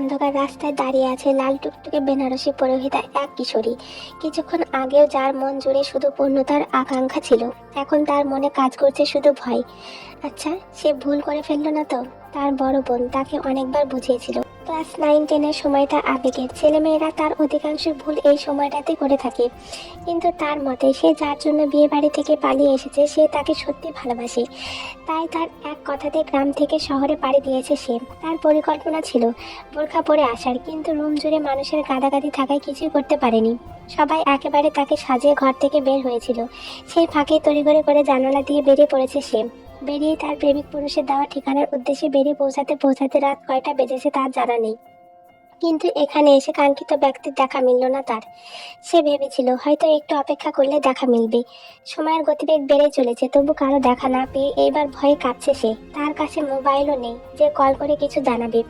অন্ধকার রাস্তায় দাঁড়িয়ে আছে লাল টুকটুকে বেনারসি পরিহিতা এক কিশোরী। কিছুক্ষণ আগেও যার মন জুড়ে শুধু পূর্ণতার আকাঙ্ক্ষা ছিল, এখন তার মনে কাজ করছে শুধু ভয়। আচ্ছা, সে ভুল করে ফেললো না তো? তার বড় বোন তাকে অনেকবার বুঝিয়েছিল, ক্লাস 9-10-এর সময়টা আবেগের, ছেলেমেয়েরা তার অধিকাংশ ভুল এই সময়টাতে করে থাকে। কিন্তু তার মতে সে যার জন্য বিয়ে বাড়ি থেকে পালিয়ে এসেছে সে তাকে সত্যি ভালোবাসে। তাই তার এক কথাতে গ্রাম থেকে শহরে পাড়ি দিয়েছে সে। তার পরিকল্পনা ছিল বোরখা পরে আসার, কিন্তু রুম জুড়ে মানুষের গাদাগাদি থাকায় কিছুই করতে পারেনি। সবাই একেবারে তাকে সাজিয়ে ঘর থেকে বের হয়েছিল, সেই ফাঁকে তড়িঘড়ি করে জানালা দিয়ে বেরিয়ে পড়েছে সে। বেরিয়ে তার প্রেমিক পুরুষের দেওয়া ঠিকানার উদ্দেশ্যে বেরিয়ে পৌঁছাতে পৌঁছাতে রাত কয়টা বেজেছে তার জানা নেই। কিন্তু এখানে এসে কাঙ্ক্ষিত ব্যক্তির দেখা মিলল না তার। সে ভেবেছিল হয়তো একটু অপেক্ষা করলে দেখা মিলবে। সময়ের গতিবেগ বেড়ে চলেছে, তবু কারো দেখা না পেয়ে এইবার ভয়ে কাঁপছে সে। তার কাছে মোবাইলও নেই যে কল করে কিছু জানাবে।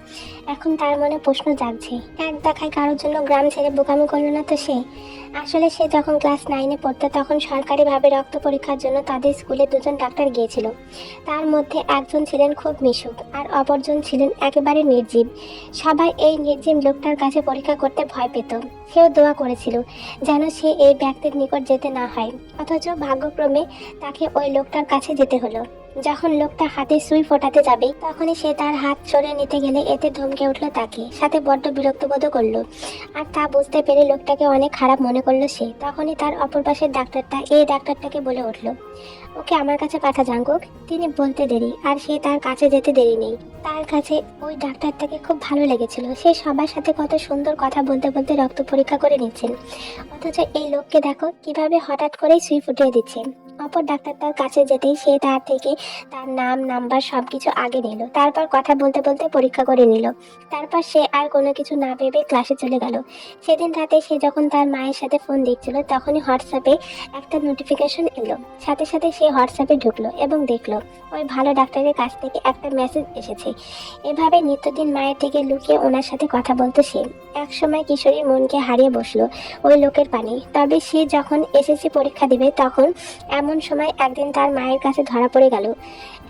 এখন তার মনে প্রশ্ন জাগছে, এক দেখায় কারোর জন্য গ্রাম ছেড়ে বোকামি করলো না তো সে? আসলে সে যখন ক্লাস 9-এ পড়তো তখন সরকারিভাবে রক্ত পরীক্ষার জন্য তাদের স্কুলে দুজন ডাক্তার গিয়েছিল। তার মধ্যে একজন ছিলেন খুব মিশুক আর অপরজন ছিলেন একেবারে নির্জীব। সবাই এই নির্জীব লোকটার কাছে পরীক্ষা করতে ভয় পেত। সেও দোয়া করেছিল যেন সে এই ব্যক্তির নিকট যেতে না হয়, অথচ ভাগ্যক্রমে তাকে ওই লোকটার কাছে যেতে হলো। যখন লোকটা হাতে সুই ফোটাতে যাবে তখনই সে তার হাত সরিয়ে নিতে গেলে এতে ধমকে উঠলো তাকে, সাথে বড্ড বিরক্ত বোধ করলো। আর তা বুঝতে পেরে লোকটাকে অনেক খারাপ মনে করলো সে। তখনই তার অপর পাশের ডাক্তারটা এই ডাক্তারটাকে বলে উঠলো, ওকে আমার কাছে পাঠা জাঙ্কুক। তিনি বলতে দেরি আর সে তার কাছে যেতে দেরি নেই। তার কাছে ওই ডাক্তারটাকে খুব ভালো লেগেছিল। সে সবার সাথে কত সুন্দর কথা বলতে বলতে রক্ত পরীক্ষা করে নিচ্ছেন, অথচ এই লোককে দেখো কিভাবে হঠাৎ করেই সুই ফুটিয়ে দিচ্ছে। অপর ডাক্তারটার কাছে যেতেই সে তার থেকে তার নাম নাম্বার সবকিছু আগে নিল, তারপর কথা বলতে বলতে পরীক্ষা করে নিল। তারপর সে আর কোনো কিছু না ভেবে ক্লাসে চলে গেল। সেদিন রাতে সে যখন তার মায়ের সাথে ফোন দেখছিল তখনই হোয়াটসঅ্যাপে একটা নোটিফিকেশন এলো। সাথে সাথে সে হোয়াটসঅ্যাপে ঢুকলো এবং দেখলো ওই ভালো ডাক্তারের কাছ থেকে একটা মেসেজ এসেছে। এভাবে নিত্যদিন মায়ের থেকে লুকিয়ে ওনার সাথে কথা বলতো সে। এক সময় কিশোরীর মনকে হারিয়ে বসলো ওই লোকের পানি। তবে সে যখন এসএসসি পরীক্ষা দিবে তখন এমন সময় একদিন তার মায়ের কাছে ধরা পড়ে গেল,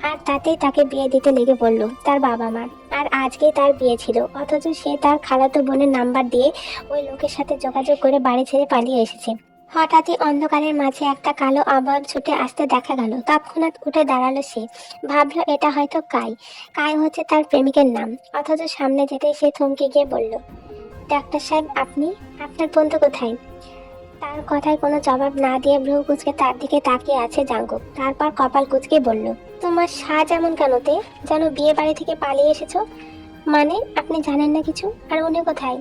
আর তাতেই তাকে বিয়ে দিতে লেগে পড়লো তার বাবা মা। আর আজকেই তার বিয়ে ছিল, অথচ সে তার খালাতো বোনের নাম্বার দিয়ে ওই লোকের সাথে যোগাযোগ করে বাড়ি ছেড়ে পালিয়ে এসেছে। হঠাৎই অন্ধকারের মাঝে একটা কালো আবহাওয়া ছুটে আসতে দেখা গেল। তৎক্ষণাৎ উঠে দাঁড়ালো সে। ভাবলো এটা হয়তো কাই। কাই হচ্ছে তার প্রেমিকের নাম। অথচ সামনে যেতেই সে থমকে গিয়ে বলল, ডাক্তার সাহেব আপনি, আপনার বন্ধু কোথায়? তার কথায় কোনো জবাব না দিয়ে ভ্রু কুঁচকে তার দিকে তাকিয়ে আছে জাঙ্কুক। তারপর কপাল কুঁচকে বলল, তোমার সাজ এমন কেনতে? যেন বিয়ে বাড়ি থেকে পালিয়ে এসেছো। মানে আপনি জানেন না কিছু? আর উনি কোথায়?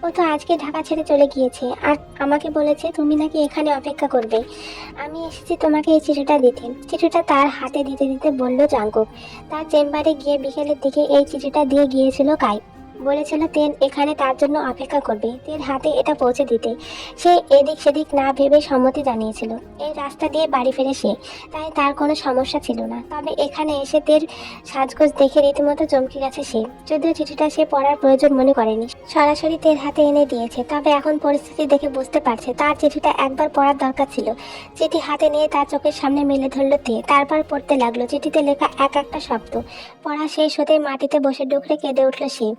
ও তো আজকে ঢাকা ছেড়ে চলে গিয়েছে, আর আমাকে বলেছে তুমি নাকি এখানে অপেক্ষা করবে। আমি এসেছি তোমাকে এই চিঠিটা দিতে। চিঠিটা তার হাতে দিতে দিতে বলল জাঙ্কুক, তার চেম্বারে গিয়ে বিকেলের দিকে এই চিঠিটা দিয়ে গিয়েছিল কাই। বলেছিল তেন এখানে তার জন্য অপেক্ষা করবে, তের হাতে এটা পৌঁছে দিতে। সে এদিক সেদিক না ভেবে সম্মতি জানিয়েছিল। এই রাস্তা দিয়ে বাড়ি ফিরে সে, তাই তার কোনো সমস্যা ছিল না। তবে এখানে এসে তের সাজগোজ দেখে রীতিমতো চমকে গেছে সে। যদিও চিঠিটা সে পড়ার প্রয়োজন মনে করেনি, সরাসরি তের হাতে এনে দিয়েছে। তবে এখন পরিস্থিতি দেখে বুঝতে পারছে তার চিঠিটা একবার পড়ার দরকার ছিল। চিঠি হাতে নিয়ে তার চোখের সামনে মেলে ধরলো তে, তারপর পড়তে লাগলো। চিঠিতে লেখা এক একটা শব্দ। পড়া শেষ হতে মাটিতে বসে ডুকরে কেঁদে উঠল সে।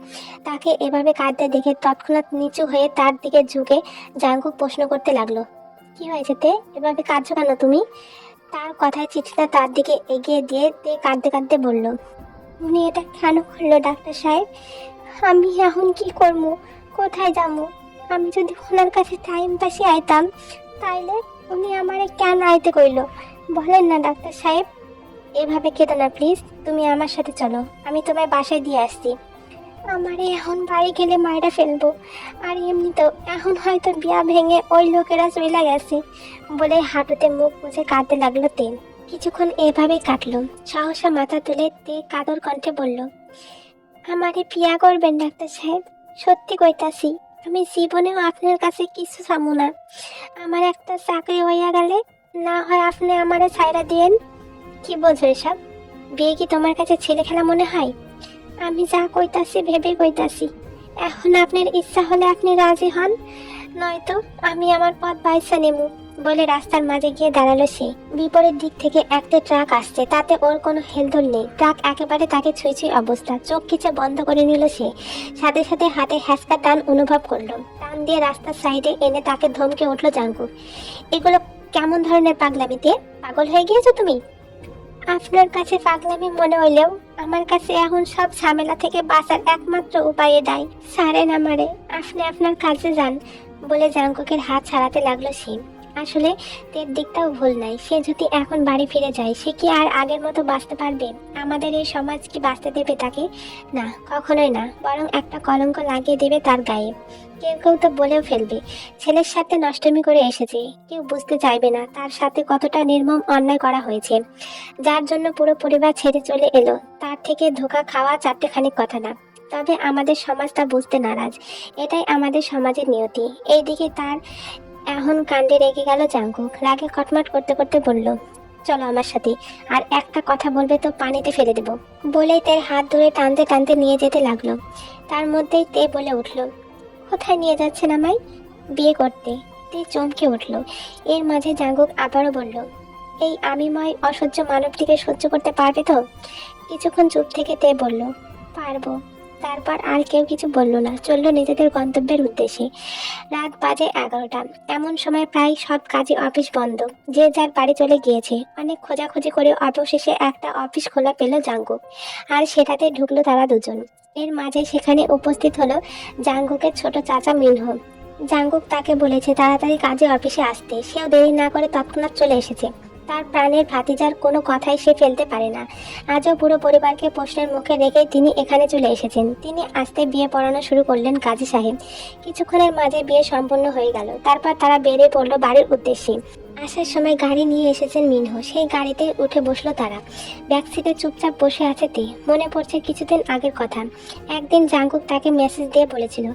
তাকে এভাবে কাঁদতে দেখে তৎক্ষণাৎ নিচু হয়ে তার দিকে ঝুঁকে জাঙ্কুক প্রশ্ন করতে লাগলো, কি হয়েছে তে? এভাবে কাঁদছো কেন তুমি? তার কথায় চিঠিটা তার দিকে এগিয়ে দিয়ে তে কাঁদতে কাঁদতে বলল, উনি এটা কেন করলো ডাক্তার সাহেব? আমি এখন কি করবো? কোথায় যাবো? আমি যদি ওনার কাছে টাইম পাশে আইতাম তাইলে উনি আমারে কেন আইতে কইলো বলেন না ডাক্তার সাহেব? এভাবে কেঁদো না প্লিজ, তুমি আমার সাথে চলো, আমি তোমায় বাসায় দিয়ে আসছি। আমারে এখন বাড়ি গেলে মায়েরা ফেলবো, আর এমনিতেও এখন হয়তো বিয়া ভেঙে ওই লোকেরা চলে গেছে বলে হাঁটুতে মুখ মুছে কাঁদতে লাগলো তে। কিছুক্ষণ এভাবেই কাটলো। সহসা মাথা তুলে তে কাদর কণ্ঠে বলল, আমারে বিয়া করবেন ডাক্তার সাহেব? সত্যি কইতাছি, আমি জীবনেও আপনার কাছে কিছু চামু না। আমার একটা চাকরি হইয়া গেলে না হয় আপনি আমারে ছাইরা দিয়েন। কি বোঝো এসব? বিয়ে কি তোমার কাছে ছেলে খেলা মনে হয়? আমি যা কইতাছি ভেবে কইতাছি। এখন আপনার ইচ্ছা হলে আপনি রাজি হন, নয়তো আমি আমার পথ বাইছা নেব। বলে রাস্তার মাঝে গিয়ে দাঁড়ালো সে। বিপরীত দিক থেকে একটা ট্রাক আসছে, তাতে ওর কোনো হেলদোল নেই। ট্রাক একেবারে তাকে ছুঁই ছুঁই অবস্থা, চোখ খিচে বন্ধ করে নিল সে। সাথে সাথে হাতে হ্যাঁচকা টান অনুভব করলো। টান দিয়ে রাস্তার সাইডে এনে তাকে ধমকে উঠলো জাঙ্কুক। এগুলো কেমন ধরনের পাগলামিতে? পাগল হয়ে গিয়েছো তুমি? আপনার কাছে পাগলামি মনে হইলেও আমার কাছে এখন সব ঝামেলা থেকে বাঁচার একমাত্র উপায় এটাই। ছাড়েন আমারে, আপনি আপনার কাজে যান, বলে জাঙ্কুকের হাত ছাড়াতে লাগলো সে। আসলে তের দিকটাও ভুল নাই। সে যদি এখন বাড়ি ফিরে যায়, সে কি আর আগের মতো বাঁচতে পারবে? আমাদের এই সমাজ কি বাঁচতে দেবে তাকে? না, কখনোই না, বরং একটা কলঙ্ক লাগিয়ে দেবে তার গায়ে। কেউ কেউ তো বলেও ফেলবে ছেলের সাথে নষ্টমী করে এসেছে। কেউ বুঝতে চাইবে না তার সাথে কতটা নির্মম অন্যায় করা হয়েছে, যার জন্য পুরো পরিবার ছেড়ে চলে এলো। তার থেকে ধোঁকা খাওয়া চারটেখানি কথা না। তবে আমাদের সমাজ তা বুঝতে নারাজ। এটাই আমাদের সমাজের নিয়তি। এইদিকে তার এখন কাণ্ডে রেগে গেল জাঙ্কুক। রাগে কটমট করতে করতে বলল, চলো আমার সাথে, আর একটা কথা বলবে তো পানিতে ফেলে দেব। বলেই তের হাত ধরে টানতে টানতে নিয়ে যেতে লাগলো। তার মধ্যেই তে বলে উঠল, কোথায় নিয়ে যাচ্ছেন আমায়? বিয়ে করতে। তে চমকে উঠল। এর মাঝে জাঙ্কুক আবারও বলল, এই আমিময় অসহ্য মানবটিকে সহ্য করতে পারবে তো? কিছুক্ষণ চুপ থেকে তে বলল, পারবো। তারপর আর কেউ কিছু বলল না, চলল নিজেদের গন্তব্যের উদ্দেশ্যে। রাত বাজে 11টা। এমন সময় প্রায় সব কাজে অফিস বন্ধ, যে যার বাড়ি চলে গিয়েছে। অনেক খোঁজাখুঁজি করে অবশেষে একটা অফিস খোলা পেল জাঙ্কুক, আর সেটাতে ঢুকলো তারা দুজন। এর মাঝে সেখানে উপস্থিত হলো জাঙ্কুকের ছোট চাচা মিনহো। জাঙ্কুক তাকে বলেছে তাড়াতাড়ি কাজে অফিসে আসতে, সেও দেরি না করে তৎক্ষণাৎ চলে এসেছে। তার প্রাণের ভাতিজার কোনো কথাই সে ফেলতে পারে না। আজও পুরো পরিবারকে প্রশ্নের মুখে রেখেই তিনি এখানে চলে এসেছেন। তিনি আসতে বিয়ে পড়ানো শুরু করলেন কাজী সাহেব। কিছুক্ষণের মাঝে বিয়ে সম্পন্ন হয়ে গেল। তারপর তারা বেরিয়ে পড়লো বাড়ির উদ্দেশ্যে। আসার সময় গাড়ি নিয়ে এসেছেন মিনহো, সেই গাড়িতে উঠে বসলো তারা। ব্যাক সিটে চুপচাপ বসে আছে তে। মনে পড়ছে কিছুদিন আগের কথা। একদিন জাঙ্কুক তাকে মেসেজ দিয়ে বলেছিল,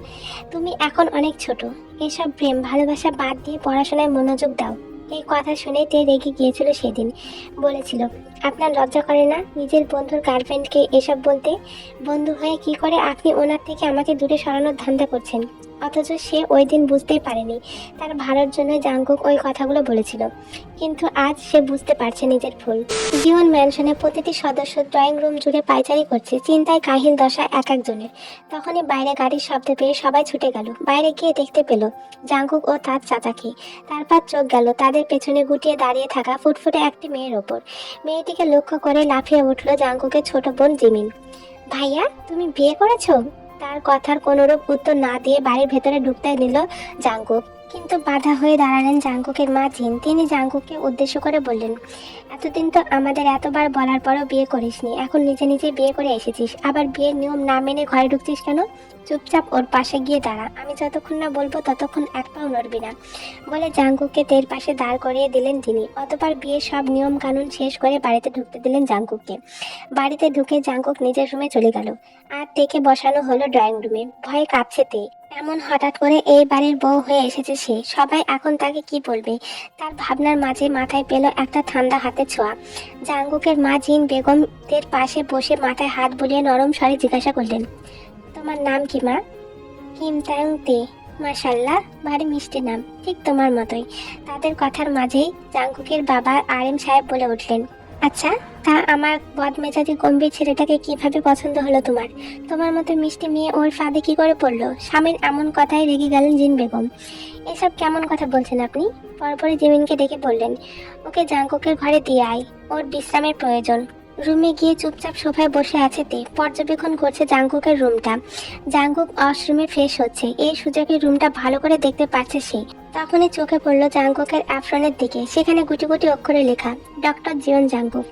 তুমি এখন অনেক ছোট, এসব প্রেম ভালোবাসা বাদ দিয়ে পড়াশোনায় মনোযোগ দাও। এই কথা শুনে তে রেগে গিয়েছিল সেদিন। বলেছিল, আপনার লজ্জা করে না নিজের বন্ধুর গার্লফ্রেন্ডকে এসব বলতে? বন্ধু হয়ে কি করে আপনি ওনার থেকে আমাকে দূরে সরানোর ধান্দা করছেন? অথচ সে ওই দিন বুঝতেই পারেনি তার ভালোর জন্য জাঙ্কুক ওই কথাগুলো বলেছিল। কিন্তু আজ সে বুঝতে পারছে নিজের ভুল। জীবন ম্যানশনে প্রতিটি সদস্য ড্রয়িং রুম জুড়ে পায়চারি করছে, চিন্তায় কাহিল দশা এক একজনের। তখনই বাইরে গাড়ির শব্দ পেয়ে সবাই ছুটে গেল। বাইরে গিয়ে দেখতে পেল জাঙ্কুক ও তার চাচাকে। তারপর চোখ গেল তাদের পেছনে গুটিয়ে দাঁড়িয়ে থাকা ফুটফুটে একটি মেয়ের ওপর। মেয়েটিকে লক্ষ্য করে লাফিয়ে উঠল জাঙ্কুকের ছোট বোন জিমিন। ভাইয়া, তুমি বিয়ে করেছো? তার কথার কোনরূপ উত্তর না দিয়ে বাড়ির ভেতরে ঢুকতে নিল জাঙ্কুক। কিন্তু বাধা হয়ে দাঁড়ালেন জাঙ্কুকের মা জিন। তিনি জাঙ্কুককে উদ্দেশ্য করে বললেন, এতদিন তো আমাদের এতবার বলার পরও বিয়ে করিসনি, এখন নিজে নিজে বিয়ে করে এসেছিস, আবার বিয়ের নিয়ম না মেনে ঘরে ঢুকছিস কেন? চুপচাপ ওর পাশে গিয়ে দাঁড়া, আমি যতক্ষণ না বলবো ততক্ষণ এক পাও নড়বি না, বলে জাঙ্কুককে তের পাশে দাঁড় করিয়ে দিলেন তিনি। অতঃপর বিয়ের সব নিয়ম কানুন শেষ করে বাড়িতে ঢুকতে দিলেন জাঙ্কুককে। বাড়িতে ঢুকে জাঙ্কুক নিজের রুমে চলে গেল, আর তেকে বসানো হলো ড্রয়িং রুমে। ভয়ে কাঁপছে তে। এমন হঠাৎ করে এই বাড়ির বউ হয়ে এসেছে সে, সবাই এখন তাকে কি বলবে? তার ভাবনার মাঝে মাথায় পেল একটা ঠান্ডা হাতের ছোঁয়া। জাঙ্কুকের মা জিন বেগম তের পাশে বসে মাথায় হাত বুলিয়ে নরম স্বরে জিজ্ঞাসা করলেন, তোমার নাম কি মা? কিম তায়ং তে। মাশাল্লাহ, ভারী মিষ্টি নাম, ঠিক তোমার মতোই। তাদের কথার মাঝেই জাঙ্কুকের বাবা আরেম সাহেব বলে উঠলেন, আচ্ছা, তা আমার বদমেজাজি গম্ভীর ছেলেটাকে কিভাবে পছন্দ হলো তোমার? তোমার মতো মিষ্টি মেয়ে ওর ফাঁদে কি করে পড়লো? স্বামীর এমন কথায় রেগে গেলেন জিন বেগম। এসব কেমন কথা বলছেন আপনি? পরপরই জিমিনকে ডেকে বললেন, ওকে জাঙ্কুকের ঘরে দিয়ে আয়, ওর বিশ্রামের প্রয়োজন। রুমে গিয়ে চুপচাপ সোফায় বসে আছে তে, পর্যবেক্ষণ করছে জাঙ্কুকের রুমটা। জাঙ্কুক ওয়াশরুমে ফ্রেশ হচ্ছে, এই সুযোগে রুমটা ভালো করে দেখতে পাচ্ছে সে। তখনই চোখে পড়লো জাঙ্কুকের অ্যাফ্রনের দিকে। সেখানে গুটি গুটি অক্ষরে লেখা, ডক্টর জিওন জাঙ্কুক।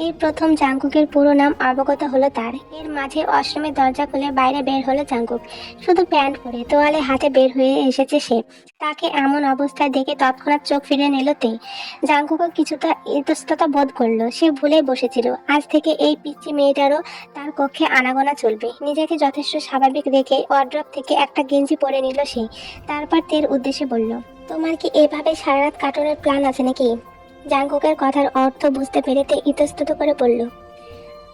এই প্রথম জাঙ্কুকের পুরো নাম অবগত হলো তার। এর মাঝে ওয়াশরুমের দরজা খুলে বাইরে বের হলো জাঙ্কুক, শুধু প্যান্ট পরে তোয়ালে হাতে বের হয়ে এসেছে সে। তাকে এমন অবস্থায় দেখে তৎক্ষণাৎ চোখ ফিরিয়ে নিল তে। জাঙ্কুকও কিছুটা ইতস্ততা বোধ করলো। সে ভুলে বসেছিল আজ থেকে এই পিচ্চি মেয়েটারও তার কক্ষে আনাগোনা চলবে। নিজেকে যথেষ্ট স্বাভাবিক রেখে ওয়ার্ড্রপ থেকে একটা গেঞ্জি পরে নিল সে। তারপর তের উদ্দেশ্যে বলল, তোমার কি এভাবে সারা রাত কাটানোর প্ল্যান আছে নাকি? জাঙ্কুকের কথার অর্থ বুঝতে পেরে তে ইতস্তত করে বলল,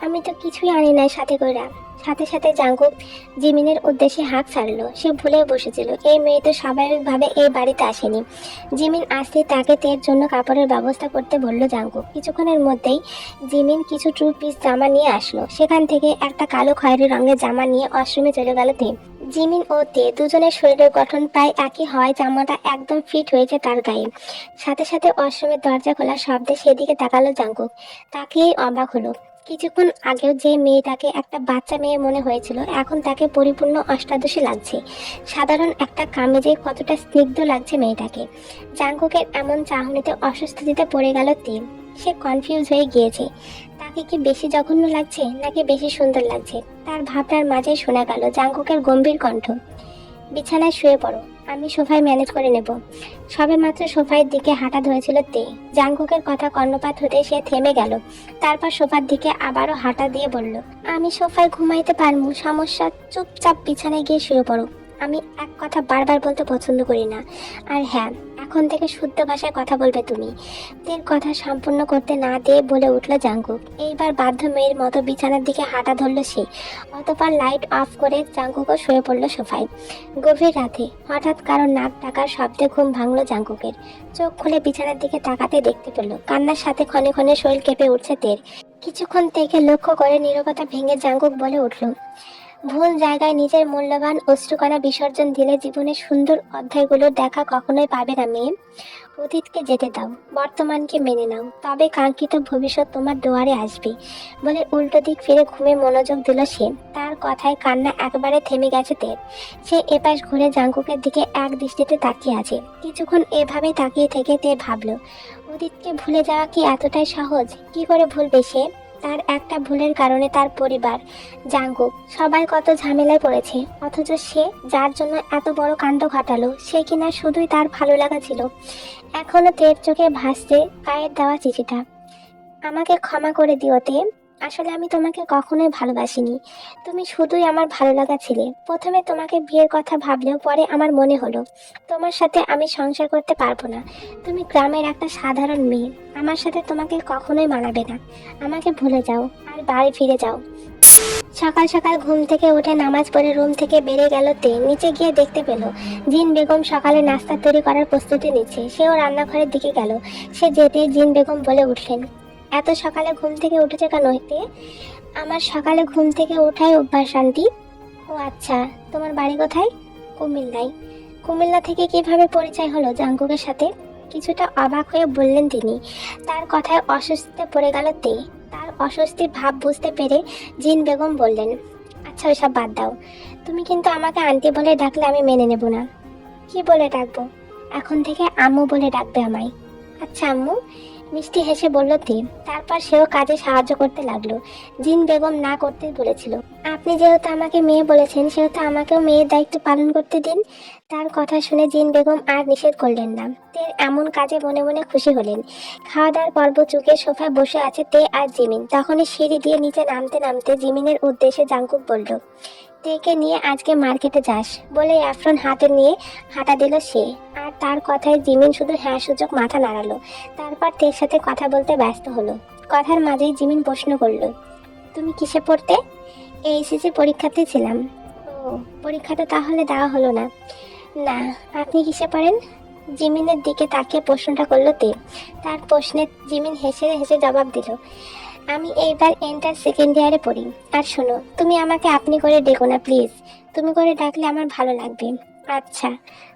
আমি তো কিছুই আনি নাই সাথে কইরা, সাথে সাথে জাঙ্কুক জিমিনের উদ্দেশ্যে হাঁক ছাড়লো। সে ভুলে বসেছিল এই মেয়ে তো স্বাভাবিকভাবে এই বাড়িতে আসেনি। জিমিন আসতে তাকে তের জন্য কাপড়ের ব্যবস্থা করতে বলল জাঙ্কুক। কিছুক্ষণের মধ্যেই জিমিন কিছু 2 পিস জামা নিয়ে আসলো। সেখান থেকে একটা কালো খয়েরি রঙের জামা নিয়ে ওয়াশরুমে চলে গেল তে। জিমিন ও তে দুজনের শরীরের গঠন প্রায় একই হয়, জামাটা একদম ফিট হয়েছে তার গায়ে। সাথে সাথে ওয়াশরুমের দরজা খোলার শব্দে সেদিকে তাকালো জাঙ্কুক। তাকেই অবাক হলো। কিছুক্ষণ আগেও যে মেয়েটাকে একটা বাচ্চা মেয়ে মনে হয়েছিল, এখন তাকে পরিপূর্ণ অষ্টাদশী লাগছে। সাধারণ একটা কামিজে কতটা স্নিগ্ধ লাগছে মেয়েটাকে। জাঙ্কুকের এমন চাহনিতে অস্বস্তিতে পড়ে গেল তে। সে কনফিউজ হয়ে গিয়েছে, তাকে কি বেশি জঘন্য লাগছে নাকি বেশি সুন্দর লাগছে। তার ভাবনার মাঝে শোনা গেল জাঙ্কুকের গম্ভীর কণ্ঠ, বিছানায় শুয়ে পড়ো, আমি সোফায় ম্যানেজ করে নেব। সবে মাত্র সোফার দিকে হাঁটা ধরেছিল তে। জাঙ্কুকের কথা কর্ণপাত হতে সে থেমে গেল। তারপর সোফার দিকে আবারও হাঁটা দিয়ে বলল, আমি সোফায় ঘুমাইতে পারবো, সমস্যা, চুপচাপ বিছানায় গিয়ে শুয়ে পড়ো। আমি এক কথা বারবার বলতে পছন্দ করি না। আর হ্যাঁ, এখন থেকে শুদ্ধ ভাষায় কথা বলবে তুমি। তের কথা সম্পূর্ণ করতে না দিয়ে বলে উঠল জাঙ্কুক। এইবার বাধ্য মেয়ের মতো বিছানার দিকে হাঁটা ধরল সে। অতঃপর লাইট অফ করে জাঙ্কুকও শুয়ে পড়ল সোফায়। গভীর রাতে হঠাৎ কারো নাক ডাকার শব্দে ঘুম ভাঙল জাঙ্কুকের। চোখ খুলে বিছানার দিকে তাকাতে দেখতে পেল কান্নার সাথে ক্ষণে ক্ষণে শরীর কেঁপে উঠছে তের। কিছুক্ষণ থেকে লক্ষ্য করে নীরবতা ভেঙে জাঙ্কুক বলে উঠল, ভুল জায়গায় নিজের মূল্যবান অশ্রুকণা বিসর্জন দিলে জীবনের সুন্দর অধ্যায়গুলোর দেখা কখনোই পাবে না মেয়ে। অতীতকে যেতে দাও, বর্তমানকে মেনে নাও, তবে কাঙ্ক্ষিত ভবিষ্যৎ তোমার দুয়ারে আসবে। বলে উল্টো দিক ফিরে ঘুমে মনোযোগ দিল সে। তার কথায় কান্না একবারে থেমে গেছে তের। সে এপাশ ঘুরে জাঙ্কুকের দিকে এক দৃষ্টিতে তাকিয়ে আছে। কিছুক্ষণ এভাবে তাকিয়ে থেকে তে ভাবল, অতীতকে ভুলে যাওয়া কি এতটাই সহজ? কি করে ভুলবে সে? তার একটা ভুলের কারণে তার পরিবার, জাঙ্কুক, সবাই কত ঝামেলায় পড়েছে। অথচ সে যার জন্য এত বড় কাণ্ড ঘটালো, সে কিনা শুধুই তার ভালো লাগা ছিল। এখনো তের চোখে ভাসছে গায়ের দেওয়া চিঠিটা, আমাকে ক্ষমা করে দিও তে, আসলে আমি তোমাকে কখনোই ভালোবাসিনি। তুমি শুধুই আমার ভালো লাগা ছিলে। প্রথমে তোমাকে বিয়ের কথা ভাবলেও পরে আমার মনে হলো তোমার সাথে আমি সংসার করতে পারবো না। তুমি গ্রামের একটা সাধারণ মেয়ে, আমার সাথে তোমাকে কখনোই মানাবে না। আমাকে ভুলে যাও আর বাড়ি ফিরে যাও। সকাল সকাল ঘুম থেকে উঠে নামাজ পড়ে রুম থেকে বেরিয়ে গেল তে। নিচে গিয়ে দেখতে পেল জিন বেগম সকালে নাস্তা তৈরি করার প্রস্তুতি নিচ্ছে। সেও রান্নাঘরের দিকে গেল। সে যেতেই জিন বেগম বলে উঠলেন, এত সকালে ঘুম থেকে উঠেছে কেন তে? আমার সকালে ঘুম থেকে ওঠাই অভ্যাস আন্টি। ও আচ্ছা, তোমার বাড়ি কোথায়? কুমিল্লায়। কুমিল্লা থেকে কিভাবে পরিচয় হলো জাঙ্কুকের সাথে? কিছুটা অবাক হয়ে বললেন তিনি। তার কথায় অস্বস্তিতে পড়ে গেল তে। তার অস্বস্তির ভাব বুঝতে পেরে জিন বেগম বললেন, আচ্ছা ওইসব বাদ দাও, তুমি কিন্তু আমাকে আন্টি বলে ডাকলে আমি মেনে নেব না। কি বলে ডাকবো? এখন থেকে আম্মু বলে ডাকবে আমায়। আচ্ছা আম্মু, মিষ্টি হেসে বলল তে। তারপর সেও কাজে সাহায্য করতে লাগলো। জিন বেগম না করতে বলেছিল, আপনি যেহেতু আমাকে মেয়ে বলেছেন সেহেতু আমাকেও মেয়ের দায়িত্ব পালন করতে দিন। তার কথা শুনে জিন বেগম আর নিষেধ করলেন না। তের এমন কাজে মনে মনে খুশি হলেন। খাওয়া দাওয়ার পর্ব চুকে সোফায় বসে আছে তে আর জিমিন। তখনই সিঁড়ি দিয়ে নিচে নামতে নামতে জিমিনের উদ্দেশ্যে জাঙ্কুক বলল, তেকে নিয়ে আজকে মার্কেটে যাস। বলে অ্যাফ্রন হাতে নিয়ে হাঁটা দিল সে। আর তার কথায় জিমিন শুধু হ্যাঁ সূচক মাথা নাড়ালো। তারপর তের সাথে কথা বলতে ব্যস্ত হলো। কথার মাঝেই জিমিন প্রশ্ন করলো, তুমি কিসে পড়তে? এইচএসসি পরীক্ষাতে ছিলাম। ও, পরীক্ষাটা তাহলে দেওয়া হলো না? না। আপনি কিসে পড়েন? জিমিনের দিকে তাকিয়ে প্রশ্নটা করলো তে। তার প্রশ্নে জিমিন হেসে হেসে জবাব দিল, আমি এইবার এন্টার সেকেন্ড ইয়ারে পড়ি। আর শোনো, তুমি আমাকে আপনি করে ডেকো না প্লিজ, তুমি করে ডাকলে আমার ভালো লাগবে। আচ্ছা,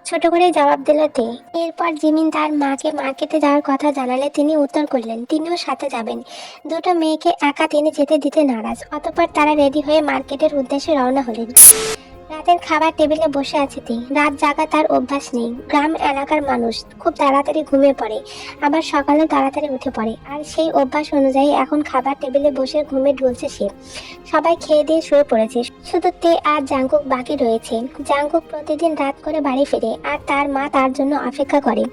ছোট করে জবাব দিল তে। এরপর জিমিন তার মাকে মার্কেটে যাওয়ার কথা জানালে তিনি উত্তর করলেন তিনিও সাথে যাবেন। দুটো মেয়েকে একা তিনি যেতে দিতে নারাজ। অতঃপর তারা রেডি হয়ে মার্কেটের উদ্দেশ্যে রওনা হলেন। রাতের খাবার টেবিলে বসে আছে তিনি। রাত জাগা তার অভ্যাস নেই। গ্রাম এলাকার মানুষ খুব তাড়াতাড়ি ঘুমিয়ে পড়ে, আবার সকালেও তাড়াতাড়ি উঠে পড়ে। আর সেই অভ্যাস অনুযায়ী এখন খাবার টেবিলে বসে ঘুমে ঢুলছে সে। সবাই খেয়ে দিয়ে শুয়ে পড়েছে, শুধু তে আর জাঙ্কুক বাকি রয়েছে। জাঙ্কুক প্রতিদিন রাত করে বাড়ি ফেরে আর তার মা তার জন্য অপেক্ষা করে।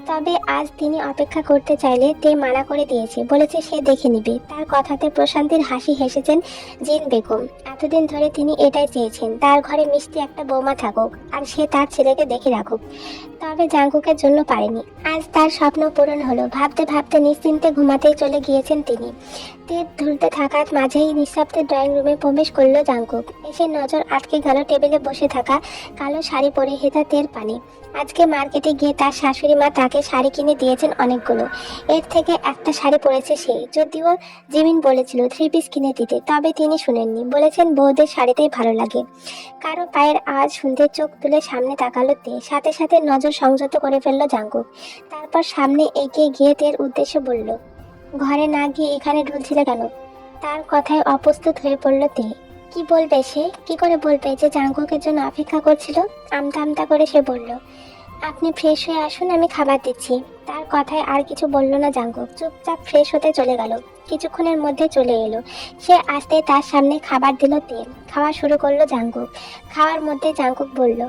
তবে আজ তিনি অপেক্ষা করতে চাইলে তে মানা করে দিয়েছে, বলেছে সে দেখে নিবে। তার কথাতে প্রশান্তির হাসি হেসেছেন জিন বেগম। এতদিন ধরে তিনি এটাই চেয়েছেন, তার ঘরে মিষ্টি একটা বৌমা থাকুক আর সে তার ছেলেকে দেখে রাখুক। তবে জাঙ্কুকের জন্য পারেনি। আজ তার স্বপ্ন পূরণ হলো। ভাবতে ভাবতে নিশ্চিন্তে ঘুমাতেই চলে গিয়েছেন তিনি। তীর ধুলতে থাকার মাঝেই নিঃশব্দে ড্রয়িং রুমে প্রবেশ করলো জাঙ্কুক। এসে নজর আটকে গেল টেবিলে বসে থাকা কালো শাড়ি পরে হেতাতের পানে। আজকে মার্কেটে গিয়ে তার শাশুড়ি মা তাকে শাড়ি কিনে দিয়েছেন অনেকগুলো। এর থেকে একটা শাড়ি পরেছে সে। যদিও জিমিন বলেছিল 3 পিস কিনে দিতে, তবে তিনি শুনেননি। বলেছেন বউদের শাড়িতেই ভালো লাগে। কারো পায়ের আওয়াজ শুনতে চোখ তুলে সামনে তাকালো তে। সাথে সাথে নজর সংযত করে ফেললো জাঙ্কুক। তারপর সামনে এগিয়ে গিয়ে তের উদ্দেশ্যে বলল, ঘরে না গিয়ে এখানে ঢুলছিলে কেন? তার কথায় অপ্রস্তুত হয়ে পড়ল তে। কি বলবে সে? কি করে বলবে যে জাঙ্কুকের জন্য অপেক্ষা করছিল? আমতা আমতা করে সে বলল, আপনি ফ্রেশ হয়ে আসুন, আমি খাবার দিচ্ছি। তার কথায় আর কিছু বলল না জাঙ্কুক। চুপচাপ ফ্রেশ হতে চলে গেল। কিছুক্ষণের মধ্যে চলে এলো। সে আসতে তার সামনে খাবার দিল তে। খাওয়া শুরু করলো জাঙ্কুক। খাওয়ার মধ্যে জাঙ্কুক বলল,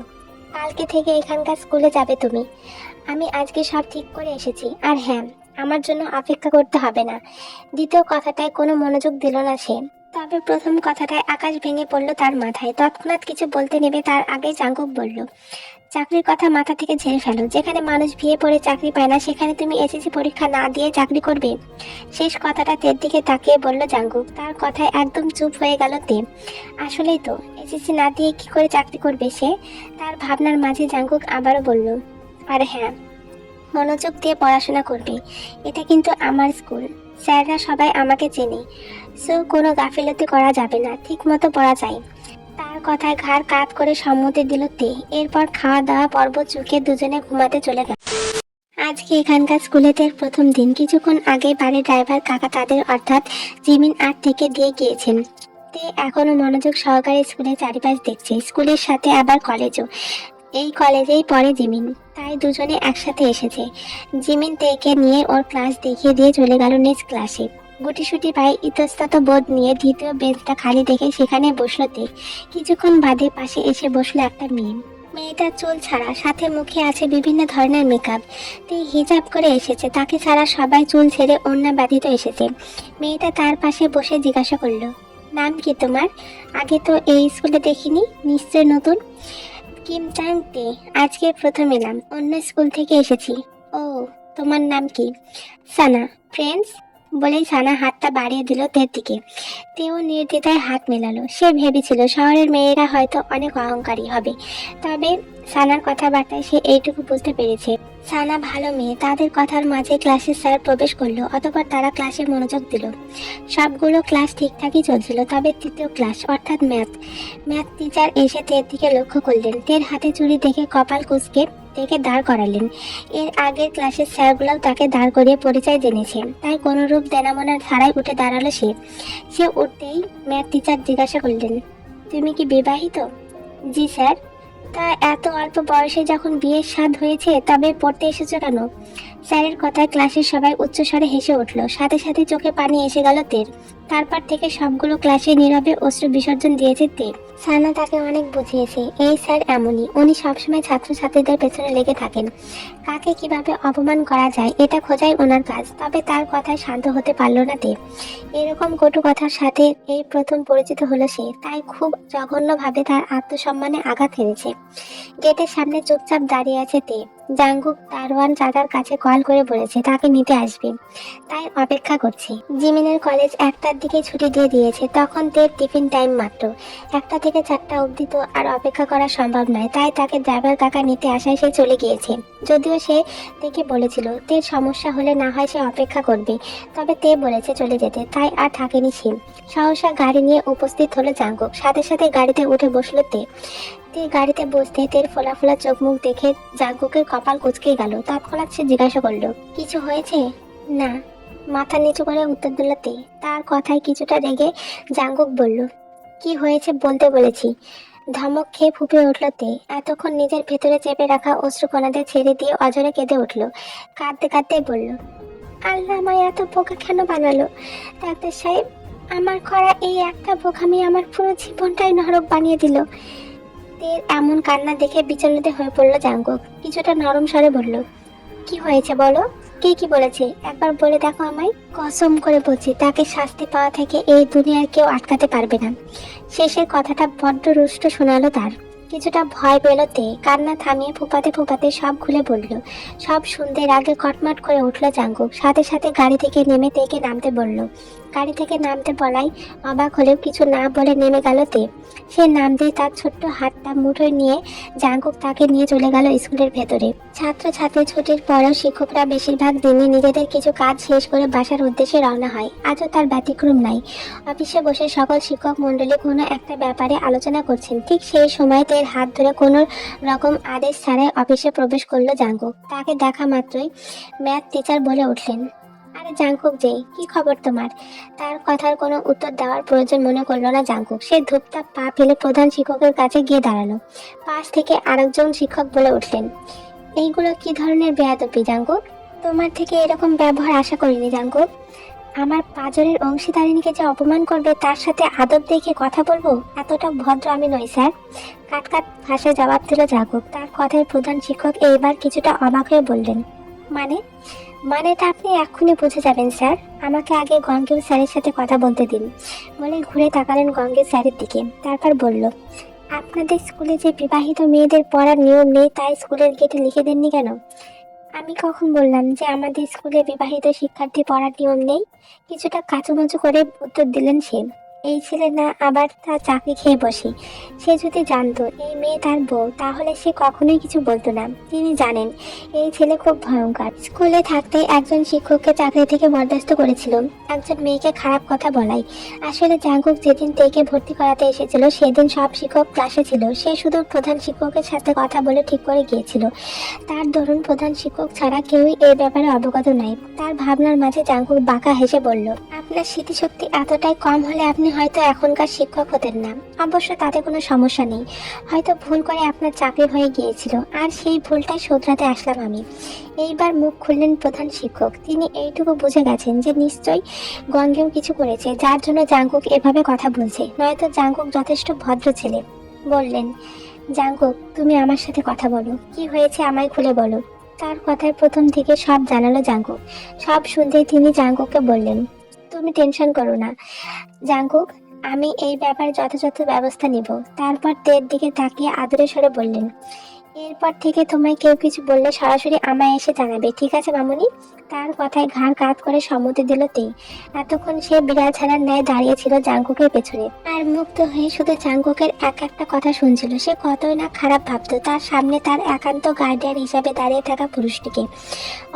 কালকে থেকে এখানকার স্কুলে যাবে তুমি। আমি আজকে সব ঠিক করে এসেছি। আর হ্যাঁ, আমার জন্য অপেক্ষা করতে হবে না। দ্বিতীয় কথাটায় কোনো মনোযোগ দিল না সে। তবে প্রথম কথাটায় আকাশ ভেঙে পড়লো তার মাথায়। তৎক্ষণাৎ কিছু বলতে নেবে তার আগে জাঙ্কুক বলল, চাকরির কথা মাথা থেকে ঝেড়ে ফেলো। যেখানে মানুষ বিয়ে পড়ে চাকরি পায় না, সেখানে তুমি এসএসসি পরীক্ষা না দিয়ে চাকরি করবে? শেষ কথাটা তের দিকে তাকিয়ে বলল জাঙ্কুক। তার কথায় একদম চুপ হয়ে গেল তে। আসলেই তো, এসএসসি না দিয়ে কি করে চাকরি করবে সে? তার ভাবনার মাঝে জাঙ্কুক আবারও বলল, আর হ্যাঁ, মনোযোগ দিয়ে পড়াশোনা করবে। এটা কিন্তু আমার স্কুল, স্যাররা সবাই আমাকে চেনে। সো কোনো গাফিলতি করা যাবে না, ঠিক মতো পড়া যায়। তার কথায় ঘাড় কাত করে সম্মতি দিল তে। এরপর খাওয়া দাওয়া পর্ব চুকে দুজনে ঘুমাতে চলে গেল। আজকে এখানকার স্কুলের প্রথম দিন। কিছুক্ষণ আগে বাড়ির ড্রাইভার কাকা তাদের অর্থাৎ জিমিন আর থেকে দিয়ে গিয়েছেন। তে এখনো মনোযোগ সহকারে স্কুলের চারিপাশ দেখছে। স্কুলের সাথে আবার কলেজও। এই কলেজেই পড়ে জিমিন, তাই দুজনে একসাথে এসেছে। জিমিন তেকে নিয়ে ওর ক্লাস দেখিয়ে দিয়ে চলে গেল নিজ ক্লাসে। গুটিসুটি পায়ে ইতস্তত বোধ নিয়ে দ্বিতীয় বেঞ্চটা খালি দেখে সেখানে বসলো তে। কিছুক্ষণ বাদে পাশে এসে বসলো একটা মেয়ে। মেয়েটার চুল ছাড়া, সাথে মুখে আছে বিভিন্ন ধরনের মেকআপ। তে হিজাব করে এসেছে, তাকে ছাড়া সবাই চুল ছেড়ে ওড়না বাঁধিত এসেছে। মেয়েটা তার পাশে বসে জিজ্ঞাসা করলো, নাম কি তোমার? আগে তো এই স্কুলে দেখিনি, নিশ্চয় নতুন। কিম চাং তে, আজকে প্রথম এলাম, অন্য স্কুল থেকে এসেছি। ও, তোমার নাম কি? সানা। ফ্রেন্ডস? বলেই সানা হাতটা বাড়িয়ে দিল তের দিকে। তেও নির্দ্বিধায় হাত মেলালো। সে ভেবেছিল শহরের মেয়েরা হয়তো অনেক অহংকারী হবে, তবে সানার কথাবার্তায় সে এইটুকু বুঝতে পেরেছে সানা ভালো মেয়ে। তাদের কথার মাঝে ক্লাসের স্যার প্রবেশ করলো। অতঃপর তারা ক্লাসে মনোযোগ দিল। সবগুলো ক্লাস ঠিকঠাকই চলছিল, তবে তৃতীয় ক্লাস অর্থাৎ ম্যাথ টিচার এসে তের দিকে লক্ষ্য করলেন। তের হাতে চুড়ি দেখে কপাল কুঁচকে থেকে দাঁড় করালেন। এর আগের ক্লাসের স্যারগুলোও তাকে দাঁড় করিয়ে পরিচয় জেনেছে, তাই কোনো রূপ দেনামনার ছাড়াই উঠে দাঁড়ালো সে উঠতেই ম্যাথ টিচার জিজ্ঞাসা করলেন, তুমি কি বিবাহিত? জি স্যার। তা এত অল্প বয়সে যখন বিয়ের স্বাদ হয়েছে, তবে পড়তে এসেছো কেন? স্যারের কথায় ক্লাসের সবাই উচ্চস্বরে হেসে উঠল। সাথে সাথে চোখে পানি এসে গেল তের। তারপর থেকে সবগুলো ক্লাসে নীরবে অশ্রু বিসর্জন দিয়েছে তে। সানা তাকে অনেক বুঝিয়েছে, এই স্যার এমনই, উনি সবসময় ছাত্রছাত্রীদের পেছনে লেগে থাকেন। কাকে কিভাবে অপমান করা যায় এটা খোঁজাই ওনার কাজ। তবে তার কথায় শান্ত হতে পারল না তে। এরকম কটু কথার সাথে এই প্রথম পরিচিত হলো সে, তাই খুব জঘন্যভাবে তার আত্মসম্মানে আঘাত হেরেছে। গেটের সামনে চুপচাপ দাঁড়িয়ে আছে তে। জাঙ্কুক দারোয়ান চাচার কাছে কল করে বলেছে তাকে নিতে আসবে, তাই অপেক্ষা করছে। জিমিনের কলেজ 1টার দিকে ছুটি দিয়ে দিয়েছে। তখন তের টিফিন টাইম মাত্র। 1টা থেকে 4টা অবধি তো আর অপেক্ষা করা সম্ভব নয়, তাই তাকে ড্রাইভার কাকা নিতে আসায় সে চলে গিয়েছে। যদিও সে তেকে বলেছিল তের সমস্যা হলে না হয় সে অপেক্ষা করবে, তবে তে বলেছে চলে যেতে, তাই আর থাকেনি সে। সহসা গাড়ি নিয়ে উপস্থিত হলো জাঙ্কুক। সাথে সাথে গাড়িতে উঠে বসলো তে। গাড়িতে বসতে তের ফোলা ফোলা চোখ মুখ দেখে জাঙ্কুকের কপাল কুঁচকে গেল। তৎক্ষণাৎ সে জিজ্ঞাসা করলো, কিছু হয়েছে? না, মাথা নিচু করে উত্তর দিল তে। তার কথায় কিছুটা রেগে জাঙ্কুক বলল, কি হয়েছে বলতে বলেছি। ধমক খেয়ে ফুঁপে উঠল তে। এতক্ষণ নিজের ভেতরে চেপে রাখা অশ্রুকণাদের ছেড়ে দিয়ে অজরে কেঁদে উঠল। কাঁদতে কাঁদতে বলল, আল্লাহ আমায় এত বোকা কেন বানালো? ডাক্তার সাহেব, আমার করা এই একটা বোকামি আমার পুরো জীবনটাই নরক বানিয়ে দিল। তের এমন কান্না দেখে বিচলিত হয়ে পড়ল জাঙ্কুক। কিছুটা নরম স্বরে বলল, কি হয়েছে বলো? কে কি বলেছে একবার বলে দেখো আমায়। কসম করে বলছি, তাকে শাস্তি পাওয়া থেকে এই দুনিয়ার কেউ আটকাতে পারবে না। শেষের কথাটা বড্ড রুষ্ট শোনালো তার। কিছুটা ভয় পেলতে কান্না থামিয়ে ফুপাতে ফুপাতে সব খুলে বলল। সব শুনতে আগে কটমট করে উঠল জাঙ্কুক। সাথে সাথে গাড়ি থেকে নেমে তেকে নামতে বলল। গাড়ি থেকে নামতে বলাই অবাক হলেও কিছু না বলে নেমে গেল তে। সে নামতেই তার ছোট্ট হাতটা মুঠোয় নিয়ে জাঙ্কুক তাকে নিয়ে চলে গেল স্কুলের ভেতরে। ছাত্রছাত্রী ছুটির পরেও শিক্ষকরা বেশিরভাগ দিনই নিজেদের কিছু কাজ শেষ করে বাসার উদ্দেশ্যে রওনা হয়। আজও তার ব্যতিক্রম নাই। অফিসে বসে সকল শিক্ষক মণ্ডলী কোনো একটা ব্যাপারে আলোচনা করছেন। ঠিক সেই সময় তের হাত ধরে কোনো রকম আদেশ ছাড়াই অফিসে প্রবেশ করলো জাঙ্কুক। তাকে দেখা মাত্রই ম্যাথ টিচার বলে উঠলেন, আরে জাঙ্কুক যে, কি খবর তোমার? তার কথার কোনো উত্তর দেওয়ার প্রয়োজন মনে করলো না জাঙ্কুক। সে ধূপধাপ পা ফেলে প্রধান শিক্ষকের কাছে গিয়ে দাঁড়ালো। পাশ থেকে আরেকজন শিক্ষক বলে উঠলেন, এইগুলো কি ধরনের বেয়াদবি জাঙ্কুক? তোমার থেকে এরকম ব্যবহার আশা করিনি জাঙ্কুক। আমার পাঁজরের অংশীদারিণীকে যে অপমান করবে তার সাথে আদব দেখে কথা বলবো, এতটা ভদ্র আমি নই স্যার। কাট কাট ভাষায় জবাব দিল জাঙ্কুক। তার কথায় প্রধান শিক্ষক এইবার কিছুটা অবাক হয়ে বললেন, মানে? মানেটা আপনি এক্ষুনি বুঝে যাবেন স্যার। আমাকে আগে গঙ্গের স্যারের সাথে কথা বলতে দিন। বলে ঘুরে তাকালেন গঙ্গের স্যারের দিকে। তারপর বলল, আপনাদের স্কুলে যে বিবাহিত মেয়েদের পড়ার নিয়ম নেই তাই স্কুলের গেটে লিখে দেননি কেন? আমি কখন বললাম যে আমাদের স্কুলে বিবাহিত শিক্ষার্থী পড়ার নিয়ম নেই? কিছুটা কাচুমাচু করে উত্তর দিলেন সে। এই ছেলে না আবার তার চাকরি খেয়ে বসে। সে যদি জানতো এই মেয়ে তার বউ তাহলে সে কখনোই কিছু বলতো না। তিনি জানেন এই ছেলে খুব ভয়ঙ্কর। স্কুলে থাকতে একজন শিক্ষককে চাকরি থেকে বরখাস্ত করেছিল একজন মেয়েকে খারাপ কথা বলাই। আসলে জাঙ্কুক যেদিন তেকে ভর্তি করাতে এসেছিল সেদিন সব শিক্ষক ক্লাসে ছিল। সে শুধু প্রধান শিক্ষকের সাথে কথা বলে ঠিক করে গিয়েছিল। তার দরুন প্রধান শিক্ষক ছাড়া কেউই এই ব্যাপারে অবগত নয়। তার ভাবনার মাঝে জাঙ্কুক বাঁকা হেসে বলল, আপনার স্মৃতিশক্তি এতটাই কম হলে আপনি হয়তো এখনকার শিক্ষক হতেন না। অবশ্য তাতে কোনো সমস্যা নেই। হয়তো ভুল করে আপনার চাকরি হয়ে গিয়েছিল আর সেই ভুলটাই শোধরাতে আসলাম আমি। এইবার মুখ খুললেন প্রধান শিক্ষক। তিনি এইটুকু বুঝে গেছেন যে নিশ্চয়ই গঙ্গেও কিছু করেছে যার জন্য জাঙ্কুক এভাবে কথা বলছে, নয়তো জাঙ্কুক যথেষ্ট ভদ্র ছেলে। বললেন, জাঙ্কুক তুমি আমার সাথে কথা বলো। কি হয়েছে আমায় খুলে বলো। তার কথায় প্রথম থেকে সব জানালো জাঙ্কুক। সব শুনতেই তিনি জাঙ্কুককে বললেন, তুমি টেনশন করো না জাঙ্কুক, আমি এই ব্যাপারে যথাযথ ব্যবস্থা নিব। তারপর তের দিকে তাকিয়ে আদরে স্বরে বললেন, এরপর থেকে তোমায় কেউ কিছু বললে সরাসরি আমায় এসে জানাবে, ঠিক আছে মামুনি? তার কথায় ঘাড় কাত করে সম্মতি দিল তে। এতক্ষণ সে বিড়াল ছাড়ার ন্যায় দাঁড়িয়েছিল জাঙ্কুকের পেছনে আর মুগ্ধ হয়ে শুধু জাঙ্কুকের এক একটা কথা শুনছিল। সে কতই না খারাপ ভাবতো তার সামনে তার একান্ত গার্ডিয়ান হিসাবে দাঁড়িয়ে থাকা পুরুষটিকে।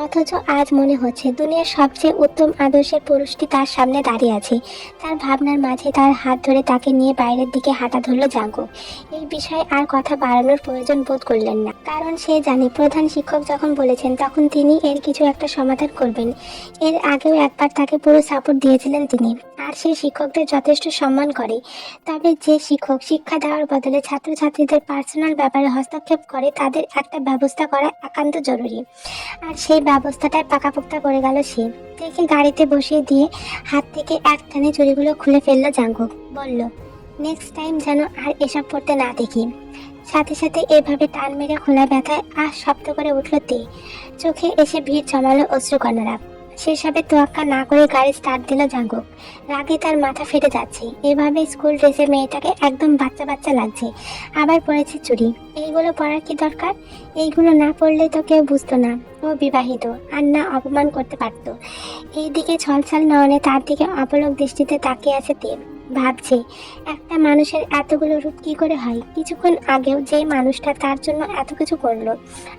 অথচ আজ মনে হচ্ছে দুনিয়ার সবচেয়ে উত্তম আদর্শের পুরুষটি তার সামনে দাঁড়িয়ে আছে। তার ভাবনার মাঝে তার হাত ধরে তাকে নিয়ে বাইরের দিকে হাঁটা ধরল জাঙ্কুক। এই বিষয়ে আর কথা বাড়ানোর প্রয়োজন বোধ করলেন না, কারণ সে জানে প্রধান শিক্ষক যখন বলেছেন তখন তিনি এর কিছু একটা সমাধান করবেন। এর আগেও একবার তাকে পুরো সাপোর্ট দিয়েছিলেন তিনি, আর সে শিক্ষকদের যথেষ্ট সম্মান করে। তবে যে শিক্ষক শিক্ষা দেওয়ার বদলে ছাত্রছাত্রীদের পার্সোনাল ব্যাপারে হস্তক্ষেপ করে তাদের একটা ব্যবস্থা করা একান্ত জরুরি। আর সেই ব্যবস্থাটাই পাকাপোক্তা করে গেল সে। থেকে গাড়িতে বসিয়ে দিয়ে হাত থেকে এক টানে চুড়িগুলো খুলে ফেললো জাঙ্কুক। বলল, নেক্সট টাইম যেন আর এসব পড়তে না দেখি। সাথে সাথে এভাবে টান মেরে খোলা ব্যথায় শব্দ করে উঠল তে। চোখে এসে ভিড় জমালো অশ্রুকণারা। সেসবে তোয়াক্কা না করে গাড়ি স্টার্ট দিল জাঙ্কুক। রাগে তার মাথা ফেটে যাচ্ছে। এভাবে স্কুল ড্রেসে মেয়েটাকে একদম বাচ্চা বাচ্চা লাগছে। আবার পরেছে চুড়ি। এইগুলো পরার কি দরকার? এইগুলো না পরলে তো কেউ বুঝতো না ও বিবাহিত, আর না অপমান করতে পারতো। এইদিকে ছলছল নয়নে তার দিকে অপলক দৃষ্টিতে তাকিয়ে আছে তে। ভাবছে একটা মানুষের এতগুলো রূপ কি করে হয়। কিছুক্ষণ আগেও যে মানুষটা তার জন্য এত কিছু করলো,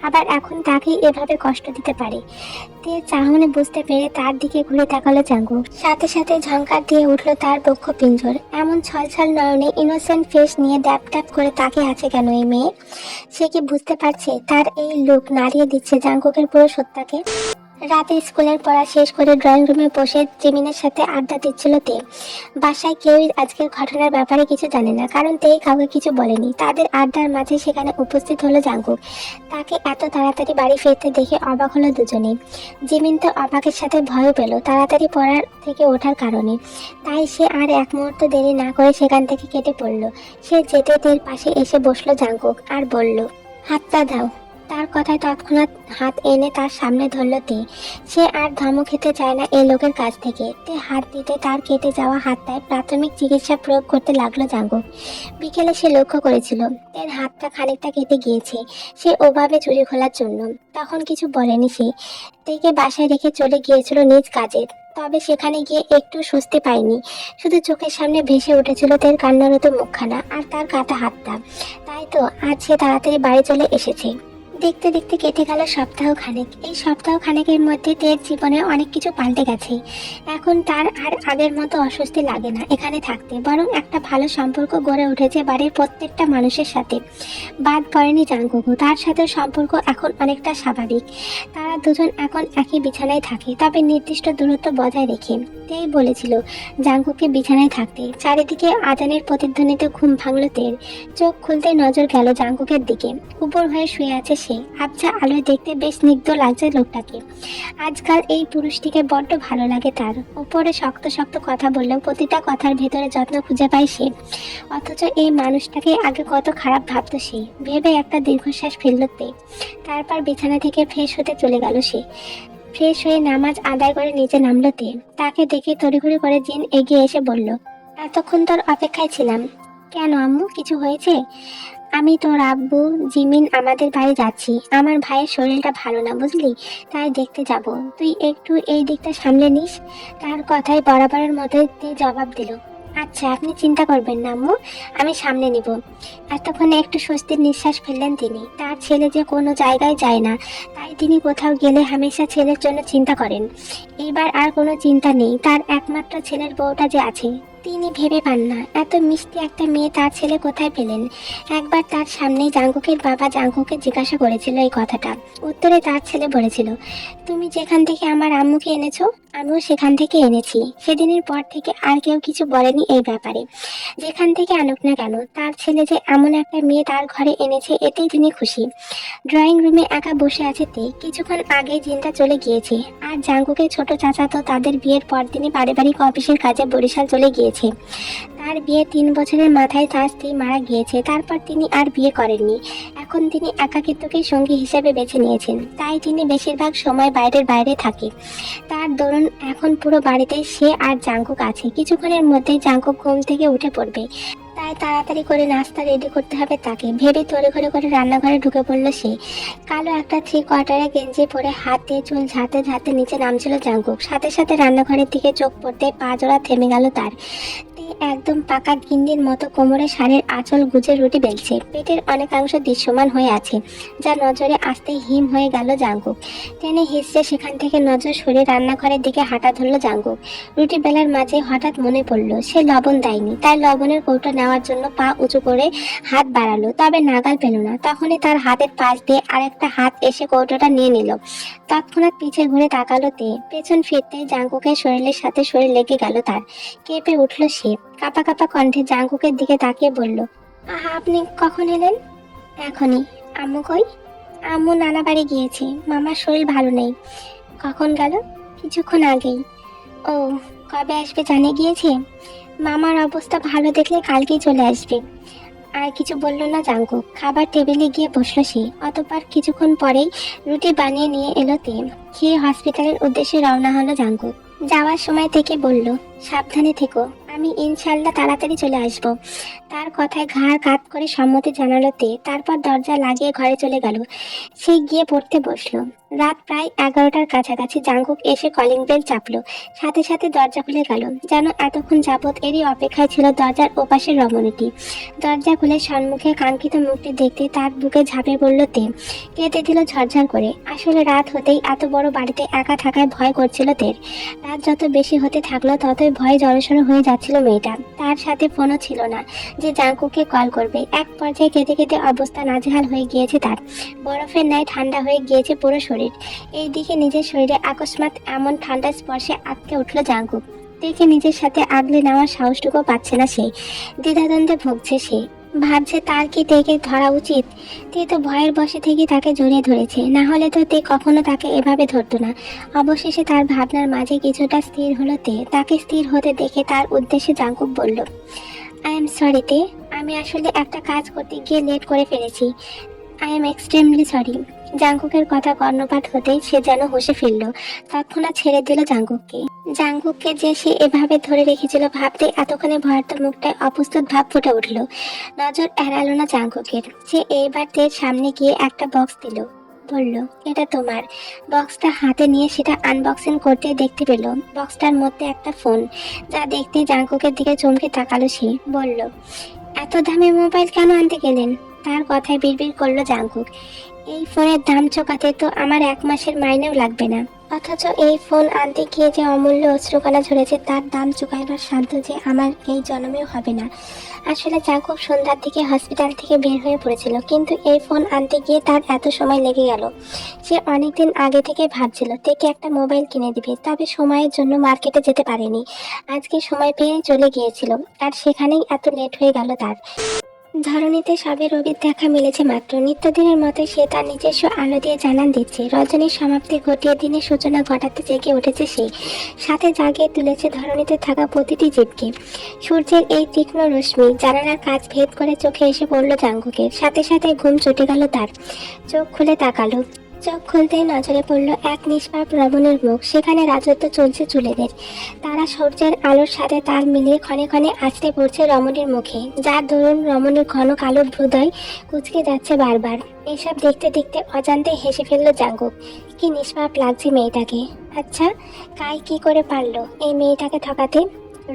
আবার এখন তাকেই এভাবে কষ্ট দিতে পারে। তে চাহনে বুঝতে পেরে তার দিকে ঘুরে তাকালো জাঙ্কুক। সাথে সাথে ঝংকার দিয়ে উঠলো তার বক্ষ পিঞ্জর। এমন ছলছল নয়নে ইনোসেন্ট ফেস নিয়ে ড্যাপ ড্যাপ করে তাকিয়ে আছে কেন এই মেয়ে? সে কি বুঝতে পারছে তার এই লুক নাড়িয়ে দিচ্ছে জাঙ্কুকের পুরো সত্তাকে? রাতে স্কুলের পড়া শেষ করে ড্রয়িং রুমে বসে জিমিনের সাথে আড্ডা দিচ্ছিল তে। বাসায় কেউই আজকের ঘটনার ব্যাপারে কিছু জানে না, কারণ তেই কাউকে কিছু বলেনি। তাদের আড্ডার মাঝে সেখানে উপস্থিত হলো জাঙ্কুক। তাকে এত তাড়াতাড়ি বাড়ি ফিরতে দেখে অবাক হলো দুজনেই। জিমিন তো অবাকের সাথে ভয়ও পেল তাড়াতাড়ি পড়ার থেকে ওঠার কারণে। তাই সে আর এক মুহূর্ত দেরি না করে সেখান থেকে কেটে পড়ল। সে যেতে তের পাশে এসে বসলো জাঙ্কুক আর বলল, হাতটা দাও। তার কথায় তৎক্ষণাৎ হাত এনে তার সামনে ধরল তে। সে আর ধমক খেতে চায় না এই লোকের কাছ থেকে। তে হাত দিতে তার কেটে যাওয়া হাতটায় প্রাথমিক চিকিৎসা প্রয়োগ করতে লাগলো জাঙ্গুক। বিকেলে সে লক্ষ্য করেছিল তের হাতটা খানিকটা কেটে গিয়েছে, সে ওভাবে চুরি খোলার জন্য। তখন কিছু বলেনি সে। তেকে বাসায় রেখে চলে গিয়েছিল নিজ কাজে। তবে সেখানে গিয়ে একটু স্বস্তি পায়নি। শুধু চোখের সামনে ভেসে উঠেছিল তের কান্নারত মুখখানা আর তার কাটা হাতটা। তাই তো আজ সে তাড়াতাড়ি বাড়ি চলে এসেছে। দেখতে দেখতে কেটে গেল সপ্তাহ খানেক। এই সপ্তাহ খানেকের মধ্যে তের জীবনে অনেক কিছু পাল্টে গেছে। এখন তার আর আগের মতো অস্বস্তি লাগে না এখানে থাকতে, বরং একটা ভালো সম্পর্ক গড়ে উঠেছে বাড়ির প্রত্যেকটা মানুষের সাথে। বাদ পড়েনি জাঙ্কুকও, তার সাথে সম্পর্ক এখন অনেকটা স্বাভাবিক। তারা দুজন এখন একই বিছানায় থাকে, তবে নির্দিষ্ট দূরত্ব বজায় রেখে। তেই বলেছিল জাঙ্কুককে বিছানায় থাকতে। চারিদিকে আজানের প্রতিধ্বনিতে ঘুম ভাঙল তের। চোখ খুলতে নজর গেল জাঙ্কুকের দিকে। উপর হয়ে শুয়ে আছে সে। আবছা আলোয় দেখতে বেশ স্নিগ্ধ লাগছে লোকটাকে। আজকাল এই পুরুষটিকে বড্ড ভালো লাগে তার। উপরে শক্ত শক্ত কথা বললেও প্রতিটা কথার ভেতরে যত্ন খুঁজে পায় সে। অথচ এই মানুষটাকে আগে কত খারাপ ভাবতো সে। ভেবে একটা দীর্ঘশ্বাস ফেলল তে। তারপর বিছানা থেকে ফ্রেশ হতে চলে গেল সে। ফ্রেশ হয়ে নামাজ আদায় করে নিচে নামলো তে। তাকে দেখে তড়িঘড়ি করে জিন এগিয়ে এসে বলল, এতক্ষণ তোর অপেক্ষায় ছিলাম। কেন আম্মু, কিছু হয়েছে? আমি তোর আব্বু জিমিন আমাদের বাড়ি যাচ্ছি। আমার ভাইয়ের শরীরটা ভালো না বুঝলি, তাই দেখতে যাব। তুই একটু এই দিকটা সামলে নিস। তার কথায় বরাবরের মতো জবাব দিল, আচ্ছা আপনি চিন্তা করবেন না আম্মু, আমি সামনে নিব। এতক্ষণে একটু স্বস্তির নিঃশ্বাস ফেললেন তিনি। তার ছেলে যে কোনো জায়গায় যায় না, তাই তিনি কোথাও গেলে হামেশা ছেলের জন্য চিন্তা করেন। এবার আর কোনো চিন্তা নেই। তার একমাত্র ছেলের বউটা যে আছে, তিনি ভেবে পান না এত মিষ্টি একটা মেয়ে তার ছেলে কোথায় পেলেন। একবার তার সামনেই জাঙ্কুকের বাবা জাঙ্কুকে জিজ্ঞাসা করেছিল এই কথাটা। উত্তরে তার ছেলে বলেছিল, তুমি যেখান থেকে আমার আম্মুকে এনেছো, আমিও সেখান থেকে এনেছি। সেদিনের পর থেকে আর কেউ কিছু বলেনি এই ব্যাপারে। যেখান থেকে আনুক না কেন, তার ছেলে যে এমন একটা মেয়ে তার ঘরে এনেছে, এতেই তিনি খুশি। ড্রয়িং রুমে একা বসে আছে তে। কিছুক্ষণ আগে জিনটা চলে গিয়েছে। আর জাঙ্কুকের ছোট চাচা তো তাদের বিয়ের পর তিনি পারিবারিক অফিসের কাজে বরিশাল চলে গিয়েছে। তার বিয়ে 3 বছরের মাথায় তার স্ত্রী মারা গিয়েছে। তারপর তিনি আর বিয়ে করেননি। এখন তিনি একাকিত্বকে সঙ্গী হিসেবে বেছে নিয়েছেন। তাই তিনি বেশিরভাগ সময় বাইরে থাকে। তার দরুন এখন পুরো বাড়িতে সে আর জাঙ্কুক আছে। কিছুক্ষণের মধ্যেই জাঙ্কুক ঘুম থেকে উঠে পড়বে। তাই তাড়াতাড়ি করে নাস্তা রেডি করতে হবে তাকে। ভেবে তড়িঘড়ি করে রান্নাঘরে ঢুকে পড়ল সে। কালো একটা 3 কোয়ার্টারে গেঞ্জি পরে হাত দিয়ে চুল ঝাড়তে ঝাড়তে নিচে নামছিল জাঙ্কুক। সাথে সাথে রান্নাঘরের দিকে চোখ পড়তে পা জোড়া থেমে গেল তার। একদম পাকা গিন্নির মতো কোমরে শাড়ির আঁচল গুজে রুটি বেলছে। পেটের অনেকাংশ দৃশ্যমান হয়ে আছে, যা নজরে আসতেই হিম হয়ে গেল জাঙ্কুক। টেনে হিসছে সেখান থেকে নজর সরে রান্নাঘরের দিকে হাঁটা ধরল জাঙ্কুক। রুটি বেলার মাঝে হঠাৎ মনে পড়ল সে লবণ দেয়নি। তাই লবণের কৌটো নেওয়ার জন্য পা উঁচু করে হাত বাড়ালো, তবে নাগাল পেল না। তখনই তার হাতের পাশ দিয়ে আরেকটা হাত এসে কৌটোটা নিয়ে নিল। তৎক্ষণাৎ পিছে ঘুরে তাকালো তে। পেছন ফিরতে জাঙ্কুকের শরীরের সাথে শরীর লেগে গেল তার। কেঁপে উঠল সে। কাঁপা কাঁপা কণ্ঠে জাঙ্কুকের দিকে তাকিয়ে বলল, আহা আপনি কখন এলেন? এখনই। আম্মু কই? আম্মু নানা বাড়ি গিয়েছে, মামার শরীর ভালো নেই। কখন গেল? কিছুক্ষণ আগেই। ও, কবে আসবে জানে গিয়েছে? মামার অবস্থা ভালো দেখলে কালকেই চলে আসবে। আর কিছু বলল না জাঙ্কুক। খাবার টেবিলে গিয়ে বসলো সে। অতঃপর কিছুক্ষণ পরেই রুটি বানিয়ে নিয়ে এলো তে। খেয়ে হসপিটালের উদ্দেশ্যে রওনা হলো জাঙ্কুক। যাওয়ার সময় থেকে বলল, সাবধানে থেকো, আমি ইনশাল্লাহ তাড়াতাড়ি চলে আসব। তার কথায় ঘাড় কাত করে সম্মতি জানালো তে। তারপর দরজা লাগিয়ে ঘরে চলে গেল। সে গিয়ে পড়তে বসলো। রাত প্রায় 11টার কাছাকাছি জাঙ্কুক এসে কলিং বেল চাপলো। সাথে সাথে দরজা খুলে গেল। যেন এতক্ষণ যাবৎ এরই অপেক্ষায় ছিল দরজার ওপাশের রমণীটি। দরজা খুলে সম্মুখে কাঙ্ক্ষিত মুখটি দেখতে তার বুকে ঝাঁপিয়ে পড়ল তে। কেঁদে দিল ঝরঝর করে। আসলে রাত হতেই এত বড় বাড়িতে একা থাকায় ভয় করছিল তের। রাত যত বেশি হতে থাকলো ততই ভয় জড়সড় হয়ে যাচ্ছিল মেয়েটা। তার সাথে ফোনও ছিল না যে জাঙ্কুককে কল করবে। এক পর্যায়ে কেঁদে কেঁদে অবস্থা নাজেহাল হয়ে গিয়েছে তার। বরফের ন্যায় ঠান্ডা হয়ে গিয়েছে পুরো শরীর। এইদিকে নিজের শরীরে আকস্মাৎ এমন ঠান্ডা স্পর্শে আটকে উঠল জাঙ্কুক। দেখে নিজের সাথে আগলে নেওয়ার সাহসটুকু পাচ্ছে না সে। দ্বিধাদ্বন্দ্বে ভুগছে সে। ভাবছে তার কি তেকে ধরা উচিত। তে তো ভয়ের বশে থেকে তাকে জড়িয়ে ধরেছে, না হলে তো তে কখনো তাকে এভাবে ধরতো না। অবশেষে তার ভাবনার মাঝে কিছুটা স্থির হলো তে। তাকে স্থির হতে দেখে তার উদ্দেশ্যে জাঙ্কুক বলল, আই এম সরি তে, আমি আসলে একটা কাজ করতে গিয়ে লেট করে ফেলেছি। I am extremely sorry. জাঙ্কুকের কথা কর্ণপাত হতেই সে যেন হুঁশে ফিরল। তৎক্ষণাৎ ছেড়ে দিল জাঙ্কুককে। জাঙ্কুককে যে সে এভাবে ধরে রেখেছিল ভাবতে এতক্ষণে ভয়ার্ত মুখটায় অপ্রস্তুত ভাব ফুটে উঠল। নজর এড়ালো না জাঙ্কুকের। সে এইবার তের সামনে গিয়ে একটা বক্স দিল, বলল, এটা তোমার। বক্সটা হাতে নিয়ে সেটা আনবক্সিং করতে দেখতে পেল বক্সটার মধ্যে একটা ফোন, যা দেখতে জাঙ্কুকের দিকে চমকে তাকালো সে। বলল, এত দামি মোবাইল কেন আনতে গেলেন? তার কথায় বিড়বিড় করলো জাঙ্কুক, এই ফোনের দাম চোকাতে তো আমার 1 মাসের মাইনেও লাগবে না, অথচ এই ফোন আনতে গিয়ে যে অমূল্য অশ্রুকণা ঝরেছে তার দাম চুকাইবার সাধ্য যে আমার এই জন্মেও হবে না। আসলে জাঙ্কুক সন্ধ্যার দিকে হসপিটাল থেকে বের হয়ে পড়েছিল, কিন্তু এই ফোন আনতে গিয়ে তার এত সময় লেগে গেল। সে অনেকদিন আগে থেকে ভাবছিল তেকে একটা মোবাইল কিনে দিবে, তবে সময়ের জন্য মার্কেটে যেতে পারেনি। আজকে সময় পেয়ে চলে গিয়েছিল, আর সেখানেই এত লেট হয়ে গেল তার। ধরণীতে সবে রবির দেখা মিলেছে মাত্র। নিত্যদিনের মতো সে তার নিজস্ব আলো দিয়ে জানান দিচ্ছে। রজনীর সমাপ্তি ঘটিয়ে দিনের সূচনা ঘটাতে জেগে উঠেছে সে। সাথে জাগিয়ে তুলেছে ধরণীতে থাকা প্রতিটি জীবকে। সূর্যের এই তীক্ষ্ণ রশ্মি জানালার কাজ ভেদ করে চোখে এসে পড়ল জাঙ্কুকের। সাথে সাথে ঘুম ছুটে গেল তার। চোখ খুলে তাকালো। চোখ খুলতেই নজরে পড়ল এক নিষ্পাপ রমণীর মুখ। সেখানে রাজত্ব চলছে চুলেদের। তারা সূর্যের আলোর সাথে তাল মিলিয়ে ক্ষণে ক্ষণে আছড়ে পড়ছে রমণীর মুখে, যার দরুন রমণীর ঘন কালো হৃদয় কুচকে যাচ্ছে বারবার। এসব দেখতে দেখতে অজান্তে হেসে ফেলল জাঙ্কুক। কি নিষ্পাপ লাগছে মেয়েটাকে। আচ্ছা, কাই কি করে পারলো এই মেয়েটাকে ঠকাতে?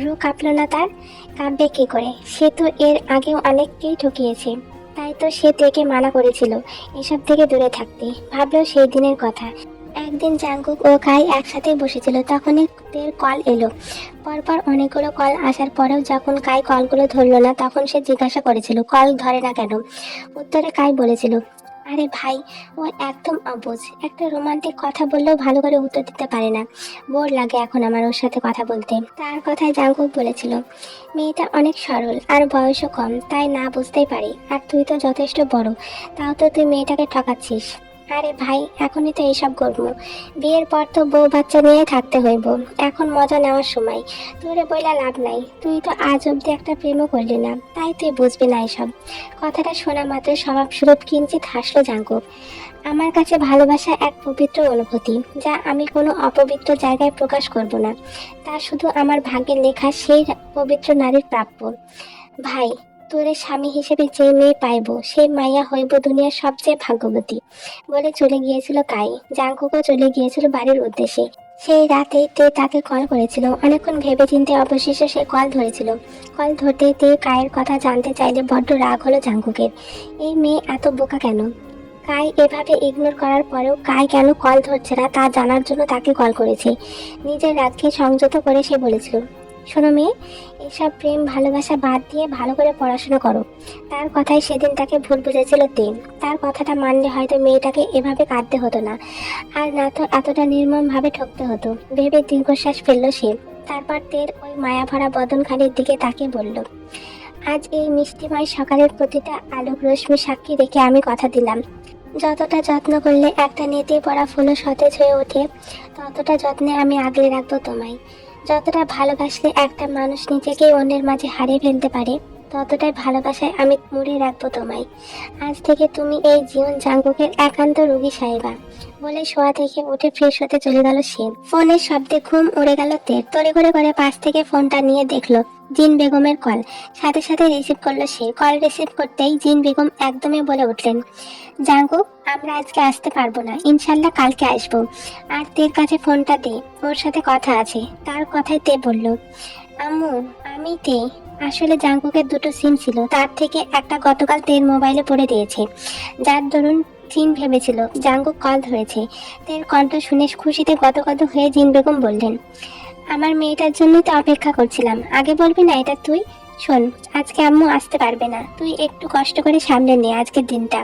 রু কাঁপল না তার? কাঁপবে কি করে? সে তো এর আগেও অনেককেই ঠকিয়েছে। তাই তো সে তেকে মানা করেছিল এসব থেকে দূরে থাকতে। ভাবলো সেই দিনের কথা। একদিন জাঙ্কুক ও কাই একসাথে বসেছিল, তখনই তের কল এলো। পরপর অনেকগুলো কল আসার পরেও যখন কাই কলগুলো ধরলো না, তখন সে জিজ্ঞাসা করেছিল কল ধরে না কেন। উত্তরে কাই বলেছিল, আরে ভাই, ও একদম অবুঝ। একটা রোমান্টিক কথা বললেও ভালো করে উত্তর দিতে পারে না। বোর লাগে এখন আমার ওর সাথে কথা বলতে। তার কথায় জাঙ্কুক বলেছিল, মেয়েটা অনেক সরল আর বয়সও কম, তাই না বুঝতেই পারি। আর তুই তো যথেষ্ট বড়, তাও তো তুই মেয়েটাকে ঠকাচ্ছিস। আরে ভাই, এখনই তো এইসব করবো। বিয়ের পর তো বউ বাচ্চা নিয়ে থাকতে হইব। এখন মজা নেওয়ার সময়। তোরে বইলা লাভ নাই, তুই তো আজ অব্দি একটা প্রেমও করলি না, তাই তুই বুঝবি না এসব। কথাটা শোনা মাত্র স্বভাবস্বরূপ কিঞ্চিত হাসলো জাঙ্কুক। আমার কাছে ভালোবাসা এক পবিত্র অনুভূতি, যা আমি কোনো অপবিত্র জায়গায় প্রকাশ করব না। তা শুধু আমার ভাগ্যের লেখা সেই পবিত্র নারীর প্রাপ্য। ভাই, তোরে স্বামী হিসেবে যে মেয়ে পাইব সেই মাইয়া হইব দুনিয়ার সবচেয়ে ভাগ্যবতী, বলে চলে গিয়েছিল কাই। জাঙ্কুকও চলে গিয়েছিল বাড়ির উদ্দেশ্যে। সেই রাতেই তে তাকে কল করেছিল। অনেকক্ষণ ভেবে চিন্তে অবশেষে সে কল ধরেছিল। কল ধরতেই তে কায়ের কথা জানতে চাইলে বড্ড রাগ হলো জাঙ্কুকের। এই মেয়ে এত বোকা কেন? কাই এভাবে ইগনোর করার পরেও কাই কেন কল ধরছে না তা জানার জন্য তাকে কল করেছে। নিজের রাগকে সংযত করে সে বলেছিল, শোনো মেয়ে, এসব প্রেম ভালোবাসা বাদ দিয়ে ভালো করে পড়াশোনা করো। তার কথাই সেদিন তাকে ভুল বুঝেছিল তে। তার কথাটা মানলে হয়তো মেয়েটাকে এভাবে কাঁদতে হতো না, আর না তো এতটা নির্মমভাবে ঠকতে হতো। ভেবে দীর্ঘশ্বাস ফেলল সে। তারপর তের ওই মায়াভরা বদনখানির দিকে তাকিয়ে বলল, আজ এই মিষ্টিময় সকালের প্রতিটা আলোক রশ্মি সাক্ষী রেখে আমি কথা দিলাম, যতটা যত্ন করলে একটা নেতিয়ে পড়া ফুলও সতেজ হয়ে ওঠে, ততটা যত্নে আমি আগলে রাখবো তোমায়। যতটা ভালোবাসলে একটা মানুষ নিজেকেই অন্যের মাঝে হারিয়ে ফেলতে পারে, ততটাই ভালোবাসায় আমি মুড়ে রাখবো তোমায়। আজ থেকে তুমি এই জীবন জাঙ্কুকের একান্ত রোগী সাহেবা, বলে শোয়া থেকে উঠে ফ্রেশ হতে চলে গেল সে। ফোনের শব্দে ঘুম উড়ে গেল তের। তড়িঘড়ি করে পাশ থেকে ফোনটা নিয়ে দেখলো জিন বেগমের কল। সাথে সাথে রিসিভ করলো সে। কল রিসিভ করতেই জিন বেগম একদমই বলে উঠলেন, জাঙ্কুক, আমরা আজকে আসতে পারবো না, ইনশাল্লাহ কালকে আসবো। আর তের কাছে ফোনটা দে, ওর সাথে কথা আছে। তার কথায় তে বলল, আম্মু, আমি তে। আসলে জাঙ্কুকের দুটো সিম ছিল, তার থেকে একটা গতকাল তের মোবাইলে পড়ে দিয়েছে, যার দরুন জিন ভেবেছিল জাঙ্কুক কল ধরেছে। তের কণ্ঠ শুনে খুশিতে গদগদ হয়ে জিন বেগম বললেন, আমার মেয়েটার জন্যই তো অপেক্ষা করছিলাম, আগে বলবি না এটা তুই? শোন, আজকে আম্মু আসতে পারবে না, তুই একটু কষ্ট করে সামলে নে আজকের দিনটা।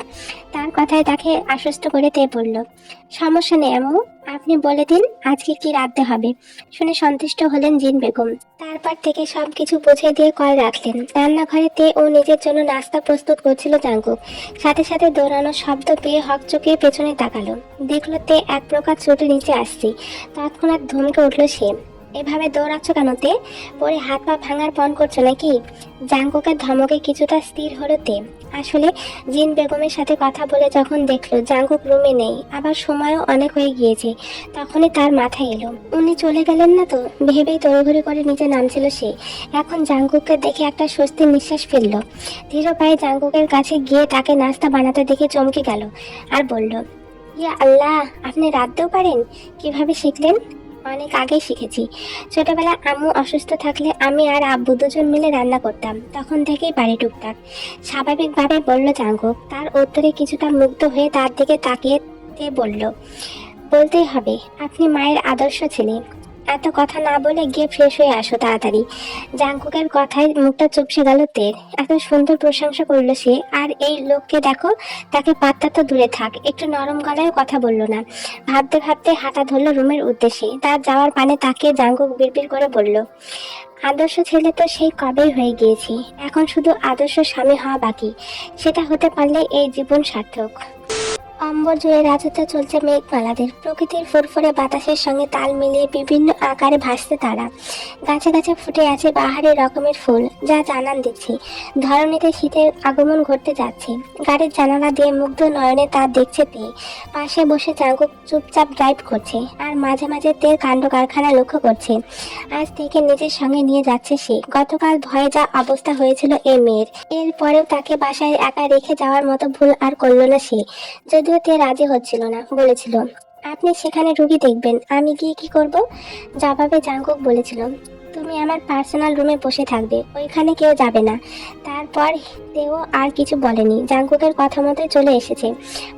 তার কথায় তাকে আশ্বস্ত করে তে বলল, সমস্যা নেই আম্মু, আপনি বলে দিন আজকে কি রাঁধতে হবে। শুনে সন্তুষ্ট হলেন জিন বেগম। তারপর থেকে সবকিছু বুঝিয়ে দিয়ে কল রাখলেন। রান্নাঘরে তে ও নিজের জন্য নাস্তা প্রস্তুত করছিল জাঙ্কুক। সাথে সাথে দৌড়ানোর শব্দ পেয়ে হকচকিয়ে পেছনে তাকালো। দেখলো তে এক প্রকার ছুটে নিচে আসছে। তৎক্ষণাৎ ধমকে উঠল সে, এভাবে দৌড়াচ্ছ কেন তে? পরে হাত পা ভাঙার পণ করছো নাকি? জাঙ্কুকের ধমকে কিছুটা স্থির হলো তে। আসলে জিন বেগমের সাথে কথা বলে যখন দেখলো জাঙ্কুক রুমে নেই, আবার সময়ও অনেক হয়ে গিয়েছে, তখনই তার মাথায় এলো উনি চলে গেলেন না তো। ভেবেই তড়িঘড়ি করে নিচে নামছিল সে। এখন জাঙ্কুককে দেখে একটা স্বস্তির নিঃশ্বাস ফেললো। ধীর পায়ে জাঙ্কুকের কাছে গিয়ে তাকে নাস্তা বানাতে দেখে চমকে গেল আর বলল, ইয়া আল্লাহ, আপনি রাঁধতেও পারেন? কিভাবে শিখলেন? অনেক আগেই শিখেছি। ছোটবেলায় আম্মু অসুস্থ থাকলে আমি আর আব্বু দুজন মিলে রান্না করতাম, তখন থেকেই পারি টুকটাক, স্বাভাবিকভাবে বলল জাঙ্কুক। তার উত্তরে কিছুটা মুগ্ধ হয়ে তার দিকে তাকিয়ে বলল, বলতেই হবে আপনি মায়ের আদর্শ ছেলে। এত কথা না বলে গিয়ে ফ্রেশ হয়ে আসো তাড়াতাড়ি। জাঙ্কুকের কথায় মুখটা চুপসে গেল তের। এত সুন্দর প্রশংসা করলো সে, আর এই লোককে দেখো, তাকে পাত্তা তো দূরে থাক, একটু নরম গলায় কথা বললো না। ভাবতে ভাবতে হাঁটা ধরলো রুমের উদ্দেশ্যে। তার যাওয়ার পানে তাকিয়ে জাঙ্কুক বিড়বিড় করে বলল, আদর্শ ছেলে তো সেই কবেই হয়ে গিয়েছি, এখন শুধু আদর্শ স্বামী হওয়া বাকি। সেটা হতে পারলে এই জীবন সার্থক। অম্বর জুড়ে রাজত্ব চলছে মেঘমালাদের। প্রকৃতির ফুরফুরে বাতাসের সঙ্গে তাল মিলিয়ে বিভিন্ন আকারে ভাসছে তারা। গাছে গাছে ফুটে আছে বাহারি রকমের ফুল, যা জানান দিচ্ছে ধরণীতে শীতের আগমন ঘটতে যাচ্ছে। গাড়ির জানালা দিয়ে মুগ্ধ নয়নে তা দেখছে তে। পাশে বসে জাঙ্কুক চুপচাপ ড্রাইভ করছে, আর মাঝে মাঝে তের কাণ্ড কারখানা লক্ষ্য করছে। আজ থেকে নিজের সঙ্গে নিয়ে যাচ্ছে সে। গতকাল ভয়ে যা অবস্থা হয়েছিল এ মেয়ের, এরপরেও তাকে বাসায় একা রেখে যাওয়ার মতো ভুল আর করল না সে। যদিও তে রাজি হচ্ছিল না, বলেছিল, আপনি সেখানে রুগী দেখবেন, আমি গিয়ে কি করব? জবাবে জাঙ্কুক বলেছিল, তুমি আমার পার্সোনাল রুমে বসে থাকবে, ওইখানে কেউ যাবে না। তারপর তেও আর কিছু বলেনি, জাঙ্কুকের কথা মতোই চলে এসেছে।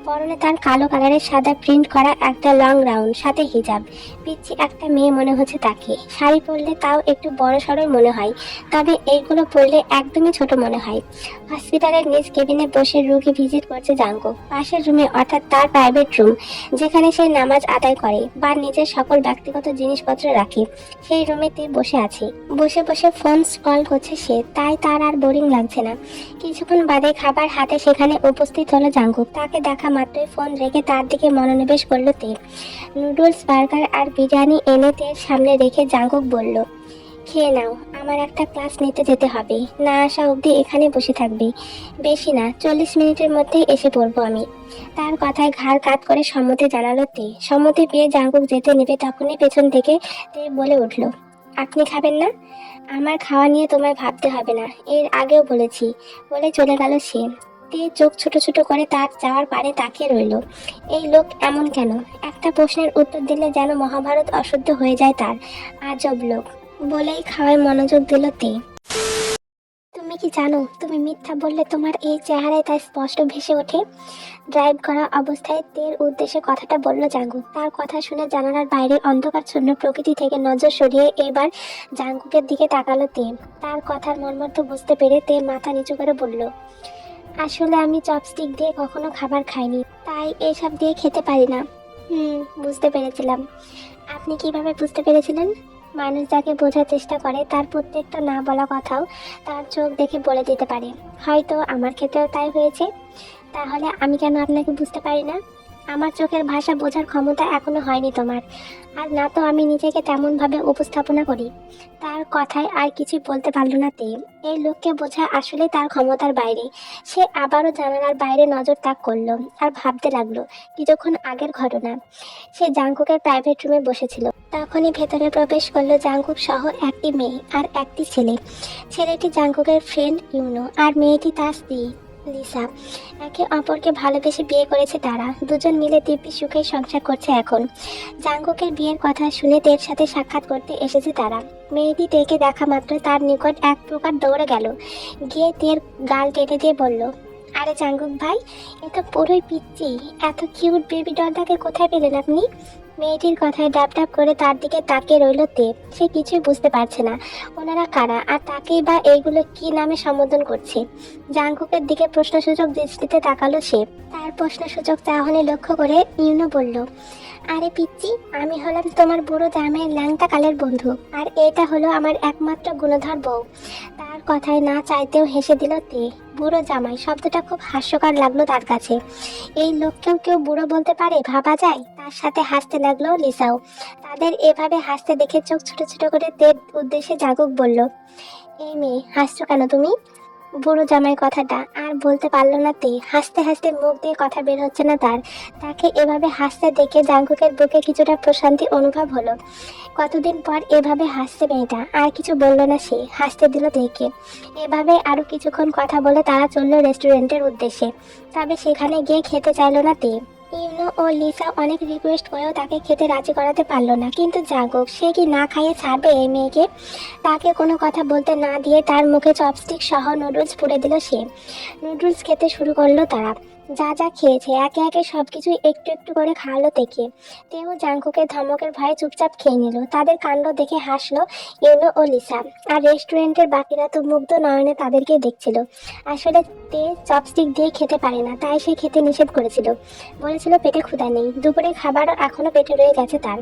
পরনে তার কালো কালারের সাদা প্রিন্ট করা একটা লং গাউন, সাথে হিজাব। পিচ্ছি একটা মেয়ে মনে হচ্ছে তাকে। শাড়ি পরলে তাও একটু বড় সড়ই মনে হয়, তবে এইগুলো পরলে একদমই ছোট মনে হয়। হসপিটালের নিজ কেবিনে বসে রুগী ভিজিট করছে জাঙ্কুক। পাশের রুমে, অর্থাৎ তার প্রাইভেট রুম, যেখানে সে নামাজ আদায় করে বা নিজের সকল ব্যক্তিগত জিনিসপত্র রাখে, সেই রুমেতে বসে আছে। বসে বসে ফোন স্ক্রল করছে সে, তাই তার আর বোরিং লাগছে না। কিছুক্ষণ বাদে খাবার হাতে সেখানে উপস্থিত হলো জাঙ্কুক। তাকে দেখা মাত্রই ফোন রেখে তার দিকে মনোনিবেশ করলো তে। নুডলস, বার্গার আর বিরিয়ানি এনে তের সামনে রেখে জাঙ্কুক বলল, খেয়ে নাও, আমার একটা ক্লাস নিতে যেতে হবে, না আসা অবধি এখানে বসে থাকবে। বেশি না, 40 মিনিটের মধ্যেই এসে পড়বো আমি। তার কথায় ঘাড় কাত করে সম্মতি জানালো তে। সম্মতি পেয়ে জাঙ্কুক যেতে নেবে তখনই পেছন থেকে তে বলে উঠল, আপনি খাবেন না? আমার খাওয়া নিয়ে তোমায় ভাবতে হবে না, এর আগেও বলেছি, বলে চলে গেল সে। তে চোখ ছোট ছোট করে তার যাওয়ার পারে তাকিয়ে রইল। এই লোক এমন কেন? একটা প্রশ্নের উত্তর দিলে যেন মহাভারত অশুদ্ধ হয়ে যায় তার। আজব লোক, বলেই খাওয়ায় মনোযোগ দিল তে। তুমি কি জানো, তুমি মিথ্যা বললে তোমার এই চেহারায় তা স্পষ্ট ভেসে ওঠে। ড্রাইভ করা অবস্থায় তের উদ্দেশ্যে কথাটা বলল জাঙ্কুক। তার কথা শুনে জানালার বাইরে অন্ধকারচ্ছন্ন প্রকৃতি থেকে নজর সরিয়ে এবার জাঙ্কুকের দিকে তাকালো তে। তার কথার মর্মার্থ বুঝতে পেরে তে মাথা নিচু করে বলল, আসলে আমি চপস্টিক দিয়ে কখনো খাবার খাইনি, তাই এসব দিয়ে খেতে পারি না। বুঝতে পেরেছিলাম। আপনি কিভাবে বুঝতে পেরেছিলেন? মানুষ যাকে বোঝার চেষ্টা করে তার প্রত্যেকটা না বলা কথাও তার চোখ দেখে বলে দিতে পারে। হয়তো আমার ক্ষেত্রেও তাই হয়েছে। তাহলে আমি কেন আপনাকে বুঝতে পারি না? আমার চোখের ভাষা বোঝার ক্ষমতা এখনো হয়নি তোমার, আর না তো আমি নিজেকে তেমন ভাবে উপস্থাপনা করি। তার কথায় আর কিছু বলতে পারল না তে। এই লোককে বোঝা আসলে তার ক্ষমতার বাইরে। সে আবারও জানালার বাইরে নজর তাক করলো আর ভাবতে লাগলো কিছুক্ষণ আগের ঘটনা। সে জাঙ্কুকের প্রাইভেট রুমে বসেছিল, তখনই ভেতরে প্রবেশ করলো জাঙ্কুক সহ একটি মেয়ে আর একটি ছেলে। ছেলেটি জাঙ্কুকের ফ্রেন্ড ইউনো, আর মেয়েটি তার স্ত্রী লিসা। একে অপরকে ভালোবেসে বিয়ে করেছে তারা। দুজন মিলে দিব্যি সুখে সংসার করছে এখন। জাঙ্কুকের বিয়ের কথা শুনে তের সাথে সাক্ষাৎ করতে এসেছে তারা। মেয়েটি তেকে দেখা মাত্র তার নিকট এক প্রকার দৌড়ে গেল, গিয়ে তের গাল টেনে দিয়ে বলল, আরে জাঙ্কুক ভাই, এ তো পুরোই পিচ্চি, এত কিউট বেবি ডলটাকে কোথায় পেলেন আপনি? মেয়েটির কথায় ডাব ডাব করে তার দিকে তাকিয়ে রইল তে। সে কিছুই বুঝতে পারছে না ওনারা কারা, আর তাকেই বা এইগুলো কি নামে সম্বোধন করছে। জাঙ্কুকের দিকে প্রশ্নসূচক দৃষ্টিতে তাকালো সে। তার প্রশ্নসূচক চাহনি লক্ষ্য করে ইউনো বলল, আরে পিচ্চি, আমি হলাম তোমার বুড়ো জামাইয়ের ল্যাংটা কালের বন্ধু, আর এটা হলো আমার একমাত্র গুণধর বউ। তার কথায় না চাইতেও হেসে দিল তে। বুড়ো জামাই শব্দটা খুব হাস্যকর লাগলো তার কাছে। এই লোককেও কেউ বুড়ো বলতে পারে, ভাবা যায়। তার সাথে হাসতে লাগলো লিসাও। তাদের এভাবে হাসতে দেখে চোখ ছোট ছোট করে তের উদ্দেশ্যে জাগুক বলল, এই মেয়ে, হাসছো কেন তুমি? বুড়ো জামাই কথাটা আর বলতে পারলো না তে। হাসতে হাসতে মুখ দিয়ে কথা বের হচ্ছে না তার। তাকে এভাবে হাসতে দেখে জাঙ্কুকের বুকে কিছুটা প্রশান্তি অনুভব হলো। কতদিন পর এভাবে হাসছে মেয়েটা। আর কিছু বললো না সে, হাসতে দিল তেকে। এভাবে আরো কিছুক্ষণ কথা বলে তারা চললো রেস্টুরেন্টের উদ্দেশ্যে। তবে সেখানে গিয়ে খেতে চাইলো না তে। ইউনো ও লিসা অনেক রিকোয়েস্ট করেও তাকে খেতে রাজি করাতে পারলো না। কিন্তু জাঙ্কুক, সে কি না খাইয়ে ছাড়বে এই মেয়েকে? তাকে কোনো কথা বলতে না দিয়ে তার মুখে চপস্টিক সহ নুডলস পুড়ে দিল সে। নুডলস খেতে শুরু করলো তারা। যা যা খেয়েছে একে একে সবকিছুই একটু একটু করে খাওয়ালো তেকে। তেও জাঙ্কুকের ধমকের ভয়ে চুপচাপ খেয়ে নিল। তাদের কাণ্ড দেখে হাসলো ইউনো ও লিসা। আর রেস্টুরেন্টের বাকিরা তো মুগ্ধ নয়নে তাদেরকে দেখছিল। আসলে তে চপস্টিক দিয়ে খেতে পারে না, তাই সে খেতে নিষেধ করেছিল। বলেছিল পেটে ক্ষুধা নেই। দুপুরে খাবারও এখনো পেটে রয়ে গেছে তার।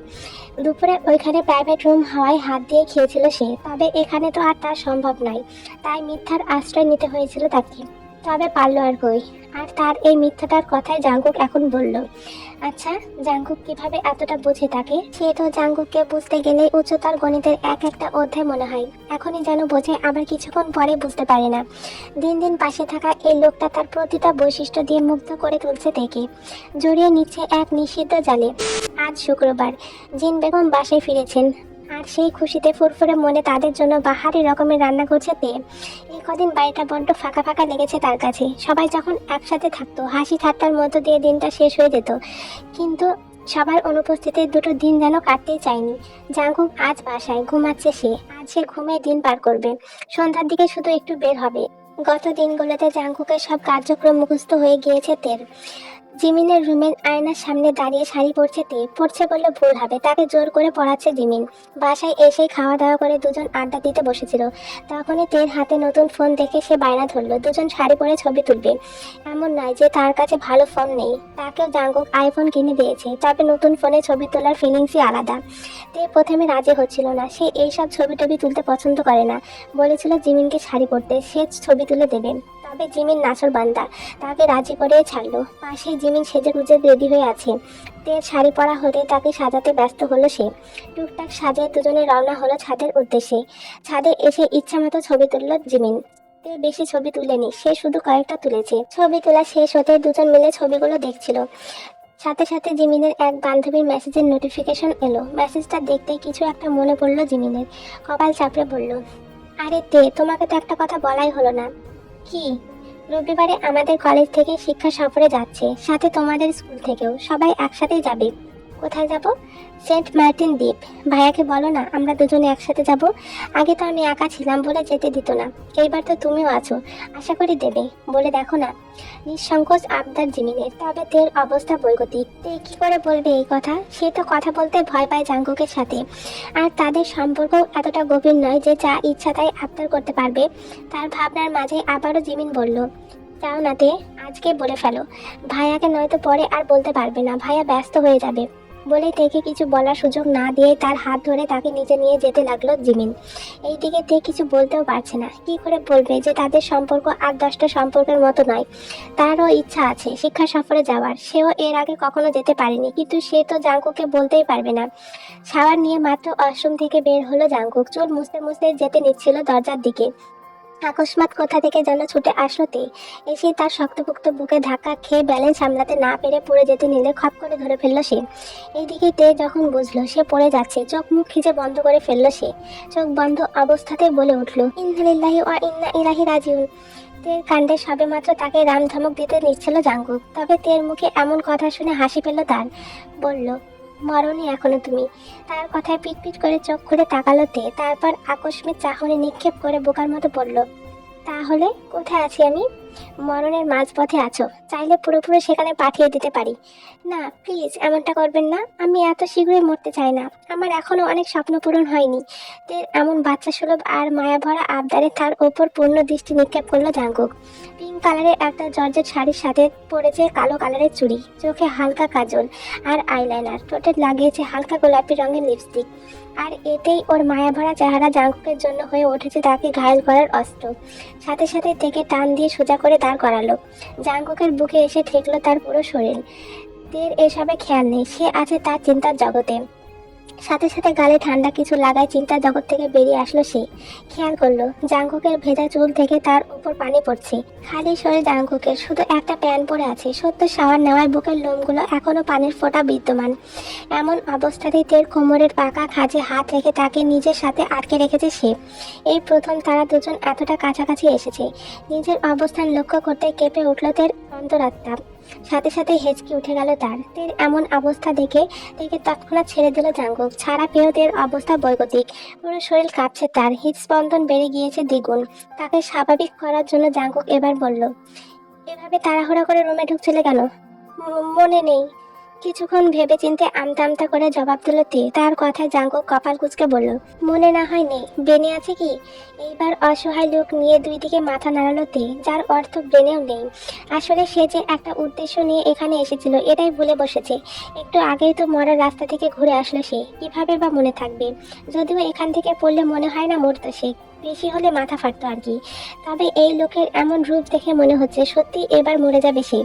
দুপুরে ওইখানে প্রাইভেট রুম হওয়ায় হাত দিয়ে খেয়েছিল সে। তবে এখানে তো আর তার সম্ভব নয়, তাই মিথ্যার আশ্রয় নিতে হয়েছিল তাকে। তবে পারলো আর কই। আর তার এই মিথ্যাটার কথাই জাঙ্কুক এখন বলল। আচ্ছা, জাঙ্কুক কিভাবে এতটা বুঝে তাকে? সে তো জাঙ্কুককে বুঝতে গেলে উচ্চতর গণিতের এক একটা অধ্যায় মনে হয়। এখনই যেন বোঝে, আবার কিছুক্ষণ পরে বুঝতে পারে না। দিন দিন পাশে থাকা এই লোকটা তার প্রতিটা বৈশিষ্ট্য দিয়ে মুগ্ধ করে তুলছে থেকে। জড়িয়ে নিচ্ছে এক নিষিদ্ধ জালে। আজ শুক্রবার, জিন বেগম বাসায় ফিরেছেন। আর সেই খুশিতে ফুরফুরে মনে তাদের জন্য বাহারি রকমের রান্না করছে তে। এই কদিন বাড়িটা বড্ড ফাঁকা ফাঁকা লেগেছে তার কাছে। সবাই যখন একসাথে থাকতো, হাসি ঠাট্টার মধ্য দিয়ে দিনটা শেষ হয়ে যেত। কিন্তু সবার অনুপস্থিতিতে দুটো দিন যেন কাটতেই চায়নি। জাঙ্কুক আজ বাসায় ঘুমাচ্ছে সে। আজ সে ঘুমে দিন পার করবে। সন্ধ্যার দিকে শুধু একটু বের হবে। গত দিনগুলোতে জাঙ্কুকের সব কার্যক্রম মুখস্থ হয়ে গিয়েছে তের। জিমিনের রুমের আয়নার সামনে দাঁড়িয়ে শাড়ি পরছে তে। পড়ছে বললে ভুল হবে, তাকে জোর করে পড়াচ্ছে জিমিন। বাসায় এসে খাওয়া দাওয়া করে দুজন আড্ডা দিতে বসেছিল। তখনই তের হাতে নতুন ফোন দেখে সে বায়না ধরলো দুজন শাড়ি পরে ছবি তুলবে। এমন নয় যে তার কাছে ভালো ফোন নেই, তাকেও জাঙ্কুক আইফোন কিনে দিয়েছে। তবে নতুন ফোনে ছবি তোলার ফিলিংসই আলাদা। তে প্রথমে রাজি হচ্ছিল না, সে এইসব ছবি টবি তুলতে পছন্দ করে না। বলেছিল জিমিনকে শাড়ি পরতে, সে ছবি তুলে দেবে। তবে জিমিন নাছর বান্দা, তাকে রাজি করে ছাড়লো। পাশে জিমিন সেজে গুজে রেডি হয়ে আছে। তের শাড়ি পরা হতে তাকে সাজাতে ব্যস্ত হলো সে। টুকটাক সাজে দুজনে রওনা হলো ছাদের উদ্দেশ্যে। ছাদে এসে ইচ্ছা মতো ছবি তুললো জিমিন। তে বেশি ছবি তুলেনি, সে শুধু কয়েকটা তুলেছে। ছবি তোলা শেষ হতে দুজন মিলে ছবিগুলো দেখছিল। সাথে সাথে জিমিনের এক বান্ধবীর মেসেজের নোটিফিকেশন এলো। মেসেজটা দেখতেই কিছু একটা মনে পড়লো জিমিনের। কপাল চাপড়ে বলল, আরে তে, তোমাকে তো একটা কথা বলাই হলো না। কি? রবিবারে আমাদের কলেজ থেকে শিক্ষা সফরে যাচ্ছে, সাথে তোমাদের স্কুল থেকেও সবাই একসাথেই যাবে। কোথায় যাব? সেন্ট মার্টিন দ্বীপ। ভাইয়াকে বলো না আমরা দুজনে একসাথে যাব। আগে তো আমি একা ছিলাম বলে যেতে দিত না, এইবার তো তুমিও আছো, আশা করি দেবে। বলে দেখো না। নিঃসংকোচ আবদার জিমিনের। তবে তের অবস্থা বৈগতিক। তে কি করে বলবে এই কথা? সে তো কথা বলতে ভয় পায় জাঙ্কুকের সাথে। আর তাদের সম্পর্কও এতটা গভীর নয় যে যা ইচ্ছা তাই আবদার করতে পারবে। তার ভাবনার মাঝে আবারও জিমিন বলল, চাও না তে, আজকে বলে ফেলো। ভাইয়াকে নয়তো পরে আর বলতে পারবে না, ভাইয়া ব্যস্ত হয়ে যাবে। বলে তেকে কিছু বলার সুযোগ না দিয়ে তার হাত ধরে তাকে নিচে নিয়ে যেতে লাগলো জিমিন। এইদিকে তে কিছু বলতেও পারছে না। কি করে বলবে যে তাদের সম্পর্ক আর 10টা সম্পর্কের মতো নয়। তারও ইচ্ছা আছে শিক্ষা সফরে যাওয়ার। সেও এর আগে কখনো যেতে পারেনি, কিন্তু সে তো জাঙ্কুককে বলতেই পারবে না। শাওয়ার নিয়ে মাত্র ওয়াশরুম থেকে বের হলো জাঙ্কুক। চুল মুছতে মুছতে যেতে নিচ্ছিল দরজার দিকে। আকস্মাৎ কোথা থেকে যেন ছুটে আসলো তে। এসে তার শক্তপোক্ত বুকে ধাক্কা খেয়ে ব্যালেন্স সামলাতে না পেরে পড়ে যেতে নিলে খপ করে ধরে ফেললো সে। এইদিকে তে যখন বুঝলো সে পড়ে যাচ্ছে, চোখ মুখ খিচে বন্ধ করে ফেললো সে। চোখ বন্ধ অবস্থাতেই বলে উঠলো, ইন্না লিল্লাহি ওয়া ইন্না ইলাইহি রাজিউন। তের কাণ্ডে সবেমাত্র তাকে রাম ধমক দিতে নিচ্ছিল জাঙ্কুক। তবে তের মুখে এমন কথা শুনে হাসি পেল তার। বলল, মরনি এখনো তুমি? তার কথায় পিটপিট করে চোখ খুলে তাকালো তে। তারপর আকস্মিক চাহনি নিক্ষেপ করে বোকার মতো বলল, তাহলে কোথায় আছি আমি? মরণের মাঝপথে আছো, চাইলে পুরোপুরি সেখানে পাঠিয়ে দিতে পারি। না প্লিজ, এমনটা করবেন না। আমি এত শীঘ্রই মরতে চাই না, আমার এখনো অনেক স্বপ্ন পূরণ হয়নি। তের এমন বাচ্চা সুলভ আর মায়া ভরা আবদারে তার ওপর পূর্ণ দৃষ্টি নিক্ষেপ করলো জাঙ্কুক। পিঙ্ক কালারের একটা জর্জেট শাড়ির সাথে পরেছে কালো কালারের চুড়ি, চোখে হালকা কাজল আর আইলাইনার, ঠোঁটে লাগিয়েছে হালকা গোলাপি রঙের লিপস্টিক। আর এতেই ওর মায়া ভরা চেহারা জাঙ্কুকের জন্য হয়ে উঠেছে তাকে ঘায়েল করার অস্ত্র। সাথে সাথে থেকে টান দিয়ে সোজা করে দাঁড় করালো। জাঙ্কুকের বুকে এসে ঠেকলো তার পুরো শরীর। তের এসবে খেয়াল নেই, সে আছে তার চিন্তার জগতে। সাথে সাথে গালে ঠান্ডা কিছু লাগায় চিন্তার জগৎ থেকে বেরিয়ে আসলো সে। খেয়াল করলো জাঙ্কুকের ভেজা চুল থেকে তার উপর পানি পড়ছে। খালি শরীর জাঙ্কুকের, শুধু একটা প্যান্ট পরে আছে। সত্য শাওয়ার নেওয়ার বুকের লোমগুলো এখনো পানির ফোঁটা বিদ্যমান। এমন অবস্থাতেই তের কোমরের পাকা খাঁজে হাত রেখে তাকে নিজের সাথে আটকে রেখেছে সে। এই প্রথম তারা দুজন এতটা কাছাকাছি এসেছে। নিজের অবস্থান লক্ষ্য করতে কেঁপে উঠল তের অন্তরাত্মা। সাথে সাথে হেঁচকি উঠে গেল তার। তের এমন অবস্থা দেখে তৎক্ষণাৎ ছেড়ে দিল জাঙ্কুক। ছাড়া পেয়েও তের অবস্থা বৈগতিক। পুরো শরীর কাঁপছে তার, হৃদস্পন্দন বেড়ে গিয়েছে দ্বিগুণ। তাকে স্বাভাবিক করার জন্য জাঙ্কুক এবার বলল, এভাবে তাড়াহুড়া করে রুমে ঢুকছিলে কেন? মনে নেই। কিছুক্ষণ ভেবে চিনতে আমতা আমতা করে জবাব দিল তে। তার কথায় জাঙ্কুক কপাল কুঁচকে বলল, মনে না হয় নেই, ব্রেনে আছে কি? এইবার অসহায় লোক নিয়ে দুই দিকে মাথা নাড়ালো তে, যার অর্থ ব্রেনেও নেই। আসলে সে যে একটা উদ্দেশ্য নিয়ে এখানে এসেছিল এটাই ভুলে বসেছে। একটু আগেই তো মরার রাস্তা থেকে ঘুরে আসলো সে, কিভাবে বা মনে থাকবে? যদিও এখান থেকে পড়লে মনে হয় না মরতো সে, বেশি হলে মাথা ফাটতো আর কি। তবে এই লোকের এমন রূপ দেখে মনে হচ্ছে সত্যি এবার মরে যাবে সে।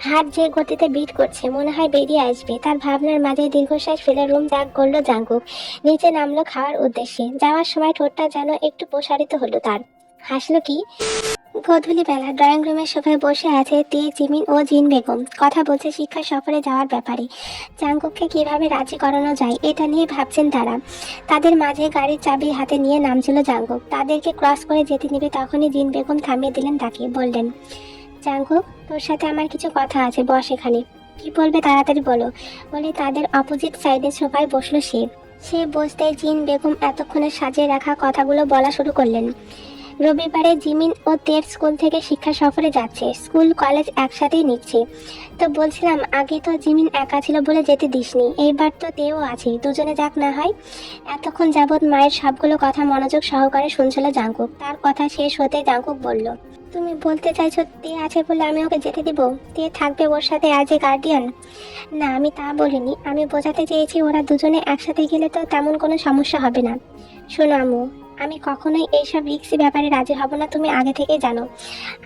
হাত যে গতিতে বিট করছে মনে হয় বেরিয়ে আসবে। তার ভাবনার মাঝে দীর্ঘশ্বাস ফেলে রুম ত্যাগ করলো জাঙ্কুক। নিচে নামলো খাওয়ার উদ্দেশ্যে। যাওয়ার সময় ঠোঁটটা যেন একটু প্রসারিত হলো তার। হাসলো কি? গধূলি বেলা ড্রয়িং রুমের সোফায় বসে আছে তে, জিমিন ও জিন বেগম। কথা বলছে শিক্ষা সফরে যাওয়ার ব্যাপারে। জাঙ্কুককে কিভাবে রাজি করানো যায় এটা নিয়ে ভাবছেন তারা। তাদের মাঝে গাড়ির চাবি হাতে নিয়ে নামছিল জাঙ্কুক। তাদেরকে ক্রস করে যেতে নেবে তখনই জিন বেগম থামিয়ে দিলেন তাকে। বললেন, জাঙ্কুক, তোর সাথে আমার কিছু কথা আছে, বস এখানে। কি বলবে তাড়াতাড়ি বলো, বলে তাদের অপোজিট সাইডে সোফায় বসলো সে। সে বসতেই জিন বেগম এতক্ষণে সাজিয়ে রাখা কথাগুলো বলা শুরু করলেন। রবিবারে জিমিন ও তের স্কুল থেকে শিক্ষা সফরে যাচ্ছে। স্কুল কলেজ একসাথেই নিচ্ছে। তো বলছিলাম, আগে তো জিমিন একা ছিল বলে যেতে দিসনি, এইবার তো তেও আছে, দুজনে যাক না হয়? এতক্ষণ যাবৎ মায়ের সবগুলো কথা মনোযোগ সহকারে শুনছিল জাঙ্কুক। তার কথা শেষ হতে জাঙ্কুক বলল, তুমি বলতে চাইছো তে আছে বলে আমি ওকে যেতে দিব? তে থাকবে ওর সাথে অ্যাজ এ গার্ডিয়ান? না, আমি তা বলিনি। আমি বোঝাতে চেয়েছি ওরা দুজনে একসাথে গেলে তো তেমন কোনো সমস্যা হবে না। শোনো আম্মু, আমি কখনোই এইসব রিক্সি ব্যাপারে রাজি হব না, তুমি আগে থেকে জানো।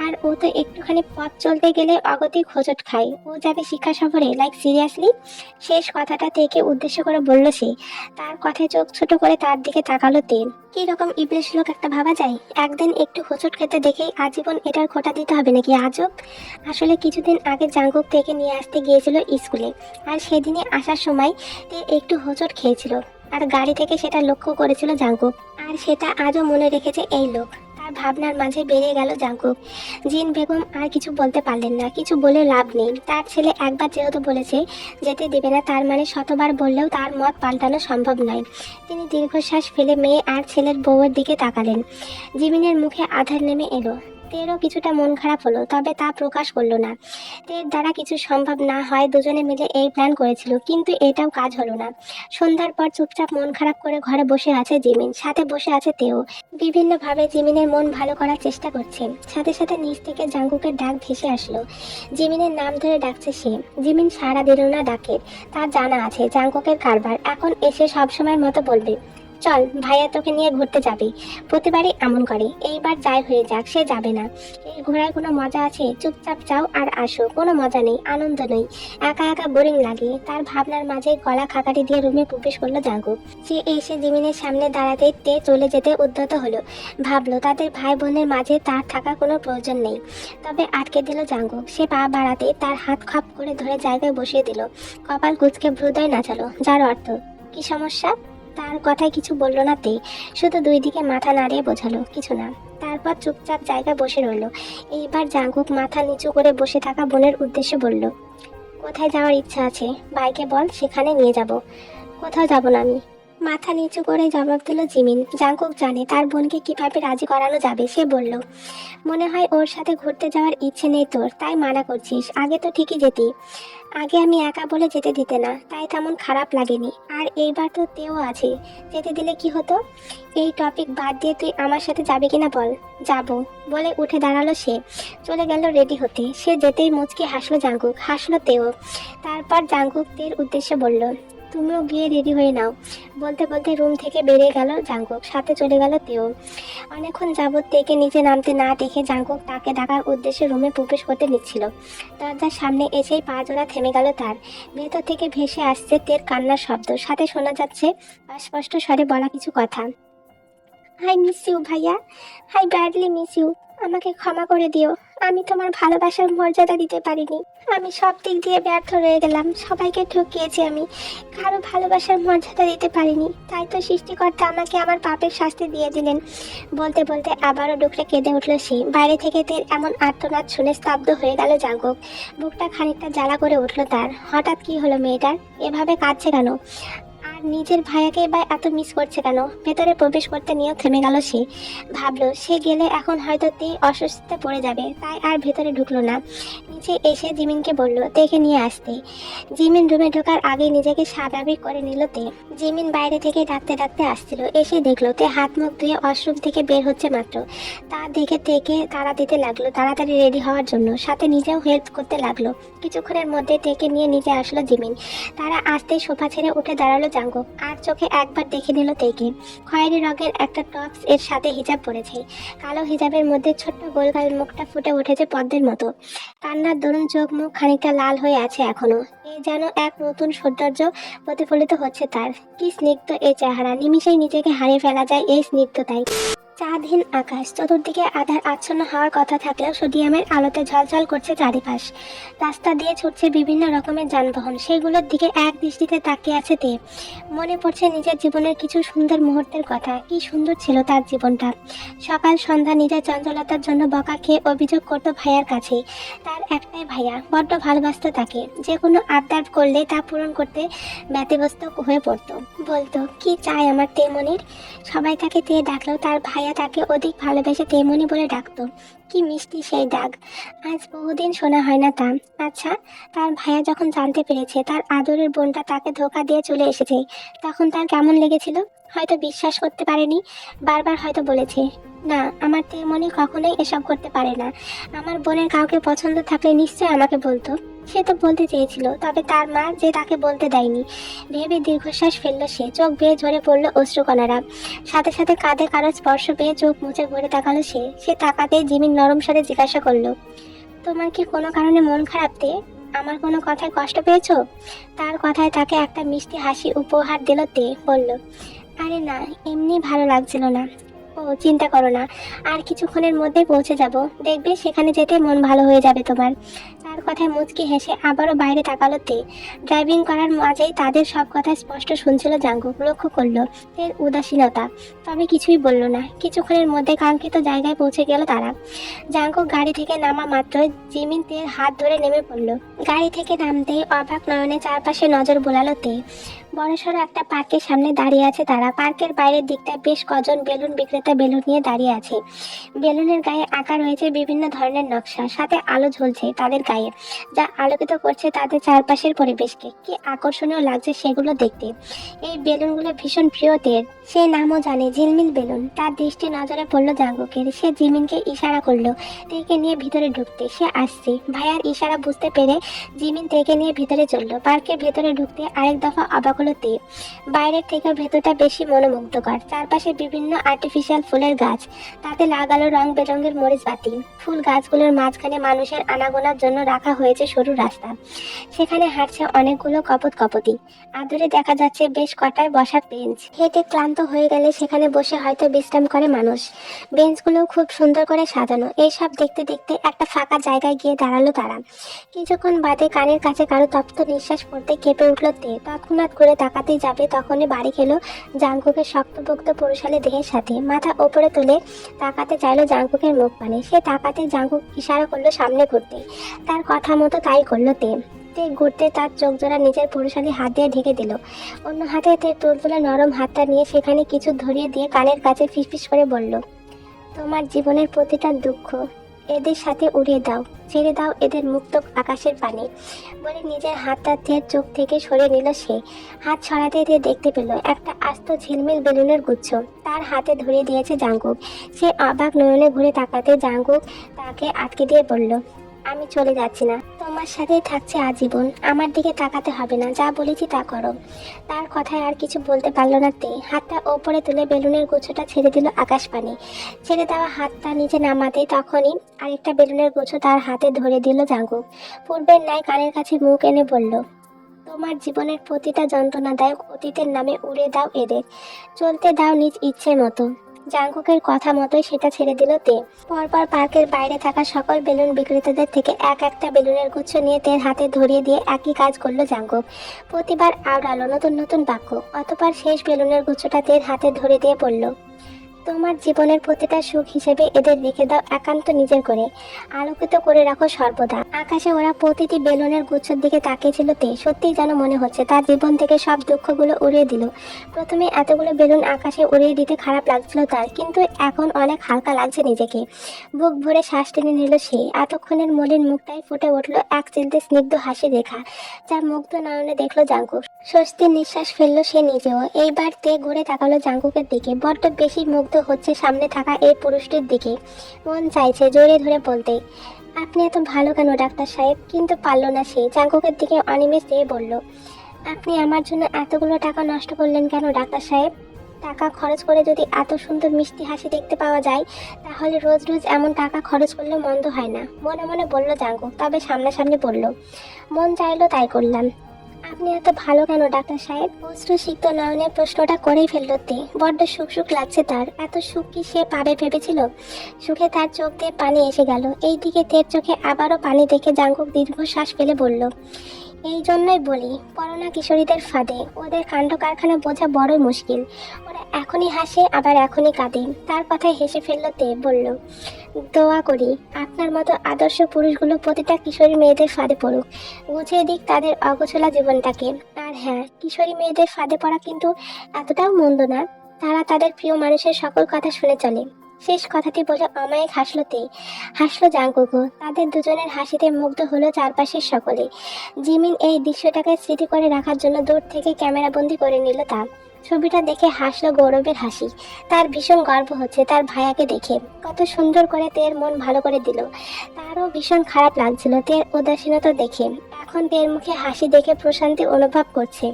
আর ও তো একটুখানি পথ চলতে গেলে অগতিক হোঁচট খায়। ও যাবে শিক্ষা সফরে, লাইক সিরিয়াসলি? শেষ কথাটা তেকে উদ্দেশ্য করে বলল সে। তার কথায় চোখ ছোট করে তার দিকে তাকালো তে। কি রকম ইবলিশ লোক একটা ভাবা যায়! একদিন একটু হোঁচট খেতে দেখেই আজীবন এটার খোঁটা দিতে হবে নাকি? আজব। আসলে কিছুদিন আগে জাঙ্কুক থেকে নিয়ে আসতে গিয়েছিল স্কুলে, আর সেদিনে আসার সময় তে একটু হোঁচট খেয়েছিল। আর গাড়ি থেকে সেটা লক্ষ্য করেছিল জাঙ্কুক। আর সেটা আজও মনে রেখেছে এই লোক। তার ভাবনার মাঝে বেরিয়ে গেল জাঙ্কুক। জিন বেগম আর কিছু বলতে পারলেন না। কিছু বলে লাভ নেই। তার ছেলে একবার যেহেতু বলেছে যেতে দেবে না, তার মানে শতবার বললেও তার মত পাল্টানো সম্ভব নয়। তিনি দীর্ঘশ্বাস ফেলে মেয়ে আর ছেলের বউয়ের দিকে তাকালেন। জিমিনের মুখে আধার নেমে এলো। তেরও কিছুটা মন খারাপ হলো, তবে তা প্রকাশ করলো না। তের দ্বারা কিছু সম্ভব না হয় দুজনে মিলে এই প্ল্যান করেছিল, কিন্তু এটাও কাজ হলো না। সন্ধ্যার পর চুপচাপ মন খারাপ করে ঘরে বসে আছে জিমিন, সাথে বসে আছে তেও। বিভিন্নভাবে জিমিনের মন ভালো করার চেষ্টা করছে। সাথে সাথে নিচ থেকে জাঙ্কুকের ডাক ভেসে আসলো। জিমিনের নাম ধরে ডাকছে সে। জিমিন সাড়া দিল না ডাকে। তার জানা আছে জাঙ্কুকের কারবার। এখন এসে সবসময়ের মতো বলবে, চল ভাইয়া তোকে নিয়ে ঘুরতে যাবি। প্রতিবারই এমন করে, এইবার যাই হয়ে যাক, সে যাবে না। এই ঘোরায় কোনো মজা আছে? চুপচাপ যাও আর আসো। কোনো মজা নেই, আনন্দ নেই, একা একা বোরিং লাগে। তার ভাবনার মাঝে গলা খাকারি দিয়ে রুমে প্রবেশ করলো জাঙ্কুক। সে এসে জিমিনের সামনে দাঁড়াতে তে চলে যেতে উদ্যত হলো। ভাবলো তাদের ভাই বোনের মাঝে তার থাকার কোনো প্রয়োজন নেই। তবে আটকে দিল জাঙ্কুক। সে পা বাড়াতে তার হাত খাপ করে ধরে জায়গায় বসিয়ে দিল। কপাল কুঁচকে ভ্রুদয় নাচালো, যার অর্থ, কি সমস্যা? তার কথায় কিছু বলল না তে, শুধু দুই দিকে মাথা নাড়িয়ে বোঝালো কিছু না। তারপর চুপচাপ জায়গায় বসে রইল। এইবার জাঙ্কুক মাথা নিচু করে বসে থাকা বোনের উদ্দেশ্যে বলল, কোথায় যাওয়ার ইচ্ছা আছে? ভাইকে বল, সেখানে নিয়ে যাব। কোথাও যাব না আমি। মাথা নিচু করে জবাব দিল জিমিন। জাঙ্কুক জানে তার বোনকে কিভাবে রাজি করানো যাবে। সে বলল, মনে হয় ওর সাথে ঘুরতে যাওয়ার ইচ্ছে নেই তোর, তাই মানা করছিস। আগে তো ঠিকই যেতি। আগে আমি একা বলে যেতে দিতে না, তাই তেমন খারাপ লাগেনি। আর এইবার তো তেও আছে, যেতে দিলে কি হতো? এই টপিক বাদ দিয়ে তুই আমার সাথে যাবি কিনা বল। যাব, বলে উঠে দাঁড়ালো সে। চলে গেল রেডি হতে। সে যেতেই মুচকি হাসলো জাঙ্কুক, হাসলো তেও। তারপর জাঙ্কুক তের উদ্দেশ্যে বলল, তুমিও গিয়ে রেডি হয়ে নাও। বলতে বলতে রুম থেকে বেরিয়ে গেল জাঙ্কুক, সাথে চলে গেল তেও। অনেকক্ষণ যাবৎ তেকে নিচে নামতে না দেখে জাঙ্কুক তাকে ডাকার উদ্দেশ্যে রুমে প্রবেশ করতে নিচ্ছিল। দরজার সামনে এসেই পা জোড়া থেমে গেল তার। ভেতর থেকে ভেসে আসছে তের কান্নার শব্দ, সাথে শোনা যাচ্ছে অস্পষ্ট স্বরে বলা কিছু কথা। আই মিস ইউ ভাইয়া, আই ব্যাডলি মিস ইউ। আমাকে ক্ষমা করে দিও, আমি তোমার ভালোবাসার মর্যাদা দিতে পারিনি। আমি সব দিক দিয়ে ব্যর্থ রয়ে গেলাম, সবাইকে ঠকিয়েছি আমি, কারো ভালোবাসার মর্যাদা দিতে পারিনি। তাই তো সৃষ্টিকর্তা আমাকে আমার পাপের শাস্তি দিয়ে দিলেন। বলতে বলতে আবারও ডুকরে কেঁদে উঠল সে। বাইরে থেকে তের এমন আর্তনাদ শুনে স্তব্ধ হয়ে গেল জাঙ্কুক। বুকটা খানিকটা জ্বালা করে উঠল তার। হঠাৎ কি হলো মেয়েটার, এভাবে কাঁদছে কেন? আর নিজের ভাইয়াকে বা এত মিস করছে কেন? ভেতরে প্রবেশ করতে নিয়েও থেমে গেল সে। ভাবলো সে গেলে এখন হয়তো তে অসুস্থতে পড়ে যাবে, তাই আর ভেতরে ঢুকলো না। নিচে এসে জিমিনকে বলল তেকে নিয়ে আসতে। জিমিন রুমে ঢোকার আগে নিজেকে স্বাভাবিক করে নিল তে। জিমিন বাইরে থেকে ডাকতে ডাকতে আসছিল, এসে দেখলো তে হাত মুখ ধুয়ে ওয়াশরুম থেকে বের হচ্ছে মাত্র। তা দেখে তেকে তাড়া দিতে লাগলো তাড়াতাড়ি রেডি হওয়ার জন্য, সাথে নিজেও হেল্প করতে লাগলো। কিছুক্ষণের মধ্যে তেকে নিয়ে নিচে আসলো জিমিন। তারা আসতেই সোফা ছেড়ে উঠে দাঁড়ালো জাঙ্কুক, আর চোখে একবার দেখে নিল তেকে। খয়েরি রঙের একটা টপস এর সাথে হিজাব পরেছে। কালো হিজাবের মধ্যে ছোট্ট গোলগাল মুখটা ফুটে উঠেছে পদ্মের মতো। কান্নার দরুন চোখ মুখ খানিকটা লাল হয়ে আছে এখনো। এ যেন এক নতুন সৌন্দর্য প্রতিফলিত হচ্ছে তার। কি স্নিগ্ধ এই চেহারা, নিমিষেই নিজেকে হারিয়ে ফেলা যায় এই স্নিগ্ধতায়। চাঁদহীন আকাশ, চতুর্দিকে আধার আচ্ছন্ন হওয়ার কথা থাকলেও সোডিয়ামের আলোতে ঝলঝল করছে চারিপাশ। রাস্তা দিয়ে ছুটছে বিভিন্ন রকমের যানবাহন, সেগুলোর দিকে এক দৃষ্টিতে তাকিয়ে আছে তে। মনে পড়ছে নিজের জীবনের কিছু সুন্দর মুহূর্তের কথা। কি সুন্দর ছিল তার জীবনটা। সকাল সন্ধ্যা নিজের চঞ্চলতার জন্য বকা খেয়ে অভিযোগ করতো ভাইয়ার কাছে। তার একটাই ভাইয়া, বড্ড ভালোবাসতো তাকে। যে কোনো আবদার করলে তা পূরণ করতে ব্যতিব্যস্ত হয়ে পড়তো। বলতো কি চাই আমার তেমনির। সবাই তাকে তে ডাকলেও তার ভাইয়া তাকে অধিক ভালোবেসে তেমনি বলে ডাকতো। কি মিষ্টি সেই ডাক, আজ বহুদিন শোনা হয় না তা। আচ্ছা, তার ভাইয়া যখন জানতে পেরেছে তার আদরের বোনটা তাকে ধোকা দিয়ে চলে এসেছে, তখন তার কেমন লেগেছিল? হয়তো বিশ্বাস করতে পারেনি, বারবার হয়তো বলেছে, না আমার তেমনি কখনোই এসব করতে পারে না। আমার বোনের কাউকে পছন্দ থাকলে নিশ্চয় আমাকে বলতো। সে তো বলতে চেয়েছিল, তবে তার মা যে তাকে বলতে দেয়নি। ভেবে দীর্ঘশ্বাস ফেললো সে। চোখ বেয়ে ঝরে পড়লো অশ্রুকণারা। সাথে সাথে কাঁধে কারো স্পর্শ পেয়ে চোখ মুছে ঘুরে তাকালো সে তাকাতেই জিমিন নরম স্বরে জিজ্ঞাসা করলো, তোমার কি কোনো কারণে মন খারাপ তে? আমার কোনো কথায় কষ্ট পেয়েছো? তার কথায় তাকে একটা মিষ্টি হাসি উপহার দিল তে। বলল, আরে না, এমনি ভালো লাগছিল না। ও চিন্তা করো না, আর কিছুক্ষণের মধ্যে পৌঁছে যাব, দেখবে সেখানে যেতে মন ভালো হয়ে যাবে তোমার। তার কথায় মুচকি হেসে আবারও বাইরে তাকালো তে। ড্রাইভিং করার মাঝেই তাদের সব কথা স্পষ্ট শুনছিল জাঙ্কুক। লক্ষ্য করলো তের উদাসীনতা, তবে কিছুই বলল না। কিছুক্ষণের মধ্যে কাঙ্ক্ষিত জায়গায় পৌঁছে গেল তারা। জাঙ্কুক গাড়ি থেকে নামা মাত্র জিমিন তের হাত ধরে নেমে পড়লো। গাড়ি থেকে নামতেই অবাক নয়নে চারপাশে নজর বোলালো তে। বড়সড় একটা পার্কের সামনে দাঁড়িয়ে আছে তারা। পার্কের বাইরের দিকটায় বেশ কজন বেলুন বিক্রেতা বেলুন নিয়ে দাঁড়িয়ে আছে। বেলুনের গায়ে আঁকা রয়েছে বিভিন্ন ধরনের নকশা, সাথে আলো ঝুলছে তাদের গায়ে, যা আলোকিত করছে তাদের চারপাশের পরিবেশকে। কি আকর্ষণীয় লাগছে সেগুলো দেখতে। এই বেলুনগুলো ভীষণ প্রিয় তের, সে নামও জানে, ঝিলমিল বেলুন। তার দৃষ্টি নজরে পড়লো জাঙ্কুকের। সে জিমিনকে ইশারা করলো তেকে নিয়ে ভিতরে ঢুকতে। সে আসছে। ভাইয়ার ইশারা বুঝতে পেরে জিমিন তেকে নিয়ে ভিতরে চললো। পার্কের ভেতরে ঢুকতে আরেক দফা অবাক হলো তে। বাইরের থেকে ভেতরটা বেশি মনোমুগ্ধকর। চারপাশে বিভিন্ন আর্টিফিশিয়াল ফুলের গাছ, তাতে লাগালো রং বেরঙের মরিচ বাতি। ফুল গাছগুলোর মাঝখানে মানুষের আনাগোনার জন্য রাখা হয়েছে সরু রাস্তা, সেখানে হাঁটছে অনেকগুলো কপতি। আদরে দেখা যাচ্ছে বেশ কটায় বসার বেঞ্চ। হেঁটে ক্লান্ত হয়ে গেলে সেখানে বসে হয়তো বিশ্রাম করে মানুষ। বেঞ্চগুলো খুব সুন্দর করে সাজানো। এইসব দেখতে দেখতে একটা ফাঁকা জায়গায় গিয়ে দাঁড়ালো তারা। কিছুক্ষণ বাদে কানের কাছে কারো তপ্ত নিঃশ্বাস পড়তে কেঁপে উঠলো তে। তৎক্ষণাৎ করে তাকাতেই যাবে, তখনই বাড়ি খেলো জাঙ্কুকের শক্তপোক্ত পুরুষালী দেহের সাথে। মাথা ওপরে তুলে তাকাতে চাইলো জাঙ্কুকের মুখ পানে। সে তাকাতে জাঙ্কুক ইশারা করলো সামনে ঘুরতে। তার কথা মতো তাই করলো তে। ঘুরতে তার চোখ জোড়া নিজের পুরুষালী হাত দিয়ে ঢেকে দিল। অন্য হাতে তে তুলতুলে নরম হাতটা নিয়ে সেখানে কিছু ধরিয়ে দিয়ে কানের কাছে ফিসফিস করে বলল, তোমার জীবনের প্রতিটা দুঃখ এদের সাথে উড়িয়ে দাও, ছেড়ে দাও এদের মুক্ত আকাশের পানে। বলে নিজের হাতটা দিয়ে চোখ থেকে সরিয়ে নিল সে। হাত ছড়াতে দিয়ে দেখতে পেল একটা আস্ত ঝিলমিল বেলুনের গুচ্ছ তার হাতে ধরিয়ে দিয়েছে জাঙ্কুক। সে অবাক নয়নে ঘুরে তাকাতে জাঙ্কুক তাকে আটকে দিয়ে বলল, আমি চলে যাচ্ছি না, তোমার সাথেই থাকছে আজীবন। আমার দিকে তাকাতে হবে না, যা বলেছি তা করো। তার কথায় আর কিছু বলতে পারল না তে। হাতটা ওপরে তুলে বেলুনের গুচ্ছটা ছেড়ে দিল আকাশপানে। ছেড়ে দেওয়া হাতটা নিচে নামাতে তখনই আরেকটা বেলুনের গুচ্ছ তার হাতে ধরে দিল জাঙ্কুক। পূর্বের ন্যায় কানের কাছে মুখ এনে বলল, তোমার জীবনের প্রতিটা যন্ত্রণাদায়ক অতীতের নামে উড়ে দাও এদের, চলতে দাও নিজ ইচ্ছের মতো। জাঙ্কুকের কথা মতোই সেটা ছেড়ে দিল তে। পরপর পার্কের বাইরে থাকা সকল বেলুন বিক্রেতাদের থেকে এক একটা বেলুনের গুচ্ছ নিয়ে তের হাতে ধরিয়ে দিয়ে একই কাজ করলো জাঙ্কুক। প্রতিবার আওড়ালো নতুন নতুন বাক্য। অতঃপর শেষ বেলুনের গুচ্ছটা তের হাতে ধরে দিয়ে বলল, তোমার জীবনের প্রতিটা সুখ হিসেবে এদের রেখে দাও একান্ত নিজের করে, আলোকিত করে রাখো সর্বদা। আকাশে ওরা প্রতিটি বেলুনের গুচ্ছের দিকে তাকিয়েছিল তে। সত্যিই যেন মনে হচ্ছে তার জীবন থেকে সব দুঃখগুলো উড়িয়ে দিল। প্রথমে এতগুলো বেলুন আকাশে উড়িয়ে দিতে খারাপ লাগছিল তার, কিন্তু এখন অনেক হালকা লাগছে নিজেকে। বুক ভরে শ্বাস টেনে নিল সে। এতক্ষণের মলিন মুখটাই ফুটে উঠল এক চিলতে স্নিগ্ধ হাসি রেখা, যা মুগ্ধ নয়নে দেখলো জাঙ্কুক। স্বস্তির নিঃশ্বাস ফেললো সে নিজেও। এইবার তে ঘুরে তাকালো জাঙ্কুকের দিকে। বড্ড বেশি মুগ্ধ হচ্ছে সামনে থাকা এই পুরুষটির দিকে। মন চাইছে জোরে ধরে বলতে, আপনি এত ভালো কেন ডাক্তার সাহেব? কিন্তু পারল না সে। জাঙ্কুকের দিকে অনিমেষ দিয়ে বলল, আপনি আমার জন্য এতগুলো টাকা নষ্ট করলেন কেন ডাক্তার সাহেব? টাকা খরচ করে যদি এত সুন্দর মিষ্টি হাসি দেখতে পাওয়া যায়, তাহলে রোজ রোজ এমন টাকা খরচ করলে মন্দ হয় না। মনে মনে বলল জাঙ্কুক, তবে সামনাসামনি বলল, মন চাইলো তাই করলাম। আপনি এত ভালো কেন ডাক্তার সাহেব? অশ্রু সিক্ত নয়নে প্রশ্নটা করেই ফেলল তে। বড্ড সুখ সুখ লাগছে তার। এত সুখ কি সে পাবে ভেবেছিল? সুখে তার চোখ দিয়ে পানি এসে গেল। এইদিকে তের চোখে আবারও পানি দেখে জাঙ্কুক দীর্ঘশ্বাস ফেলে বলল, এই জন্যই বলি, পরনা কিশোরীদের ফাঁদে ওদের কাণ্ড কারখানা বোঝা বড়ই মুশকিল। ওরা এখনই হাসে আবার এখনই কাঁদে। তার কথায় হেসে ফেলল তে। বলল, দোয়া করি আপনার মতো আদর্শ পুরুষগুলো প্রতিটা কিশোরী মেয়েদের ফাঁদে পড়ুক, গুছিয়ে দিক তাদের অগোছলা জীবনটাকে। আর হ্যাঁ, কিশোরী মেয়েদের ফাঁদে পড়া কিন্তু এতটাও মন্দ না। তারা তাদের প্রিয় মানুষের সকল কথা শুনে চলে। শেষ কথাটি বলে অমায়িক হাসলো তে। হাসলো জাঙ্কুকও। তাদের দুজনের হাসিতে মুগ্ধ হলো চারপাশের সকলে। জিমিন এই দৃশ্যটাকে স্মৃতি করে রাখার জন্য দূর থেকে ক্যামেরাবন্দি করে নিল তা। ছবিটা দেখে হাসলো গৌরবের হাসি। তার ভীষণ গর্ব হচ্ছে তার ভাইয়াকে দেখে। কত সুন্দর করে তের মন ভালো করে দিল। তারও ভীষণ খারাপ লাগছিল তের উদাসীনতা দেখে। এখন তের মুখে হাসি দেখে প্রশান্তি অনুভব করছে।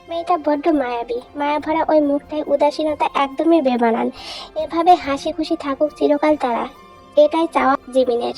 মেয়েটা বড্ড মায়াবী। মায়াভরা ওই মুখটায় উদাসীনতা একদমই বেমানান। এভাবে হাসি খুশি থাকুক চিরকাল তারা, এটাই চাওয়া জিমিনের।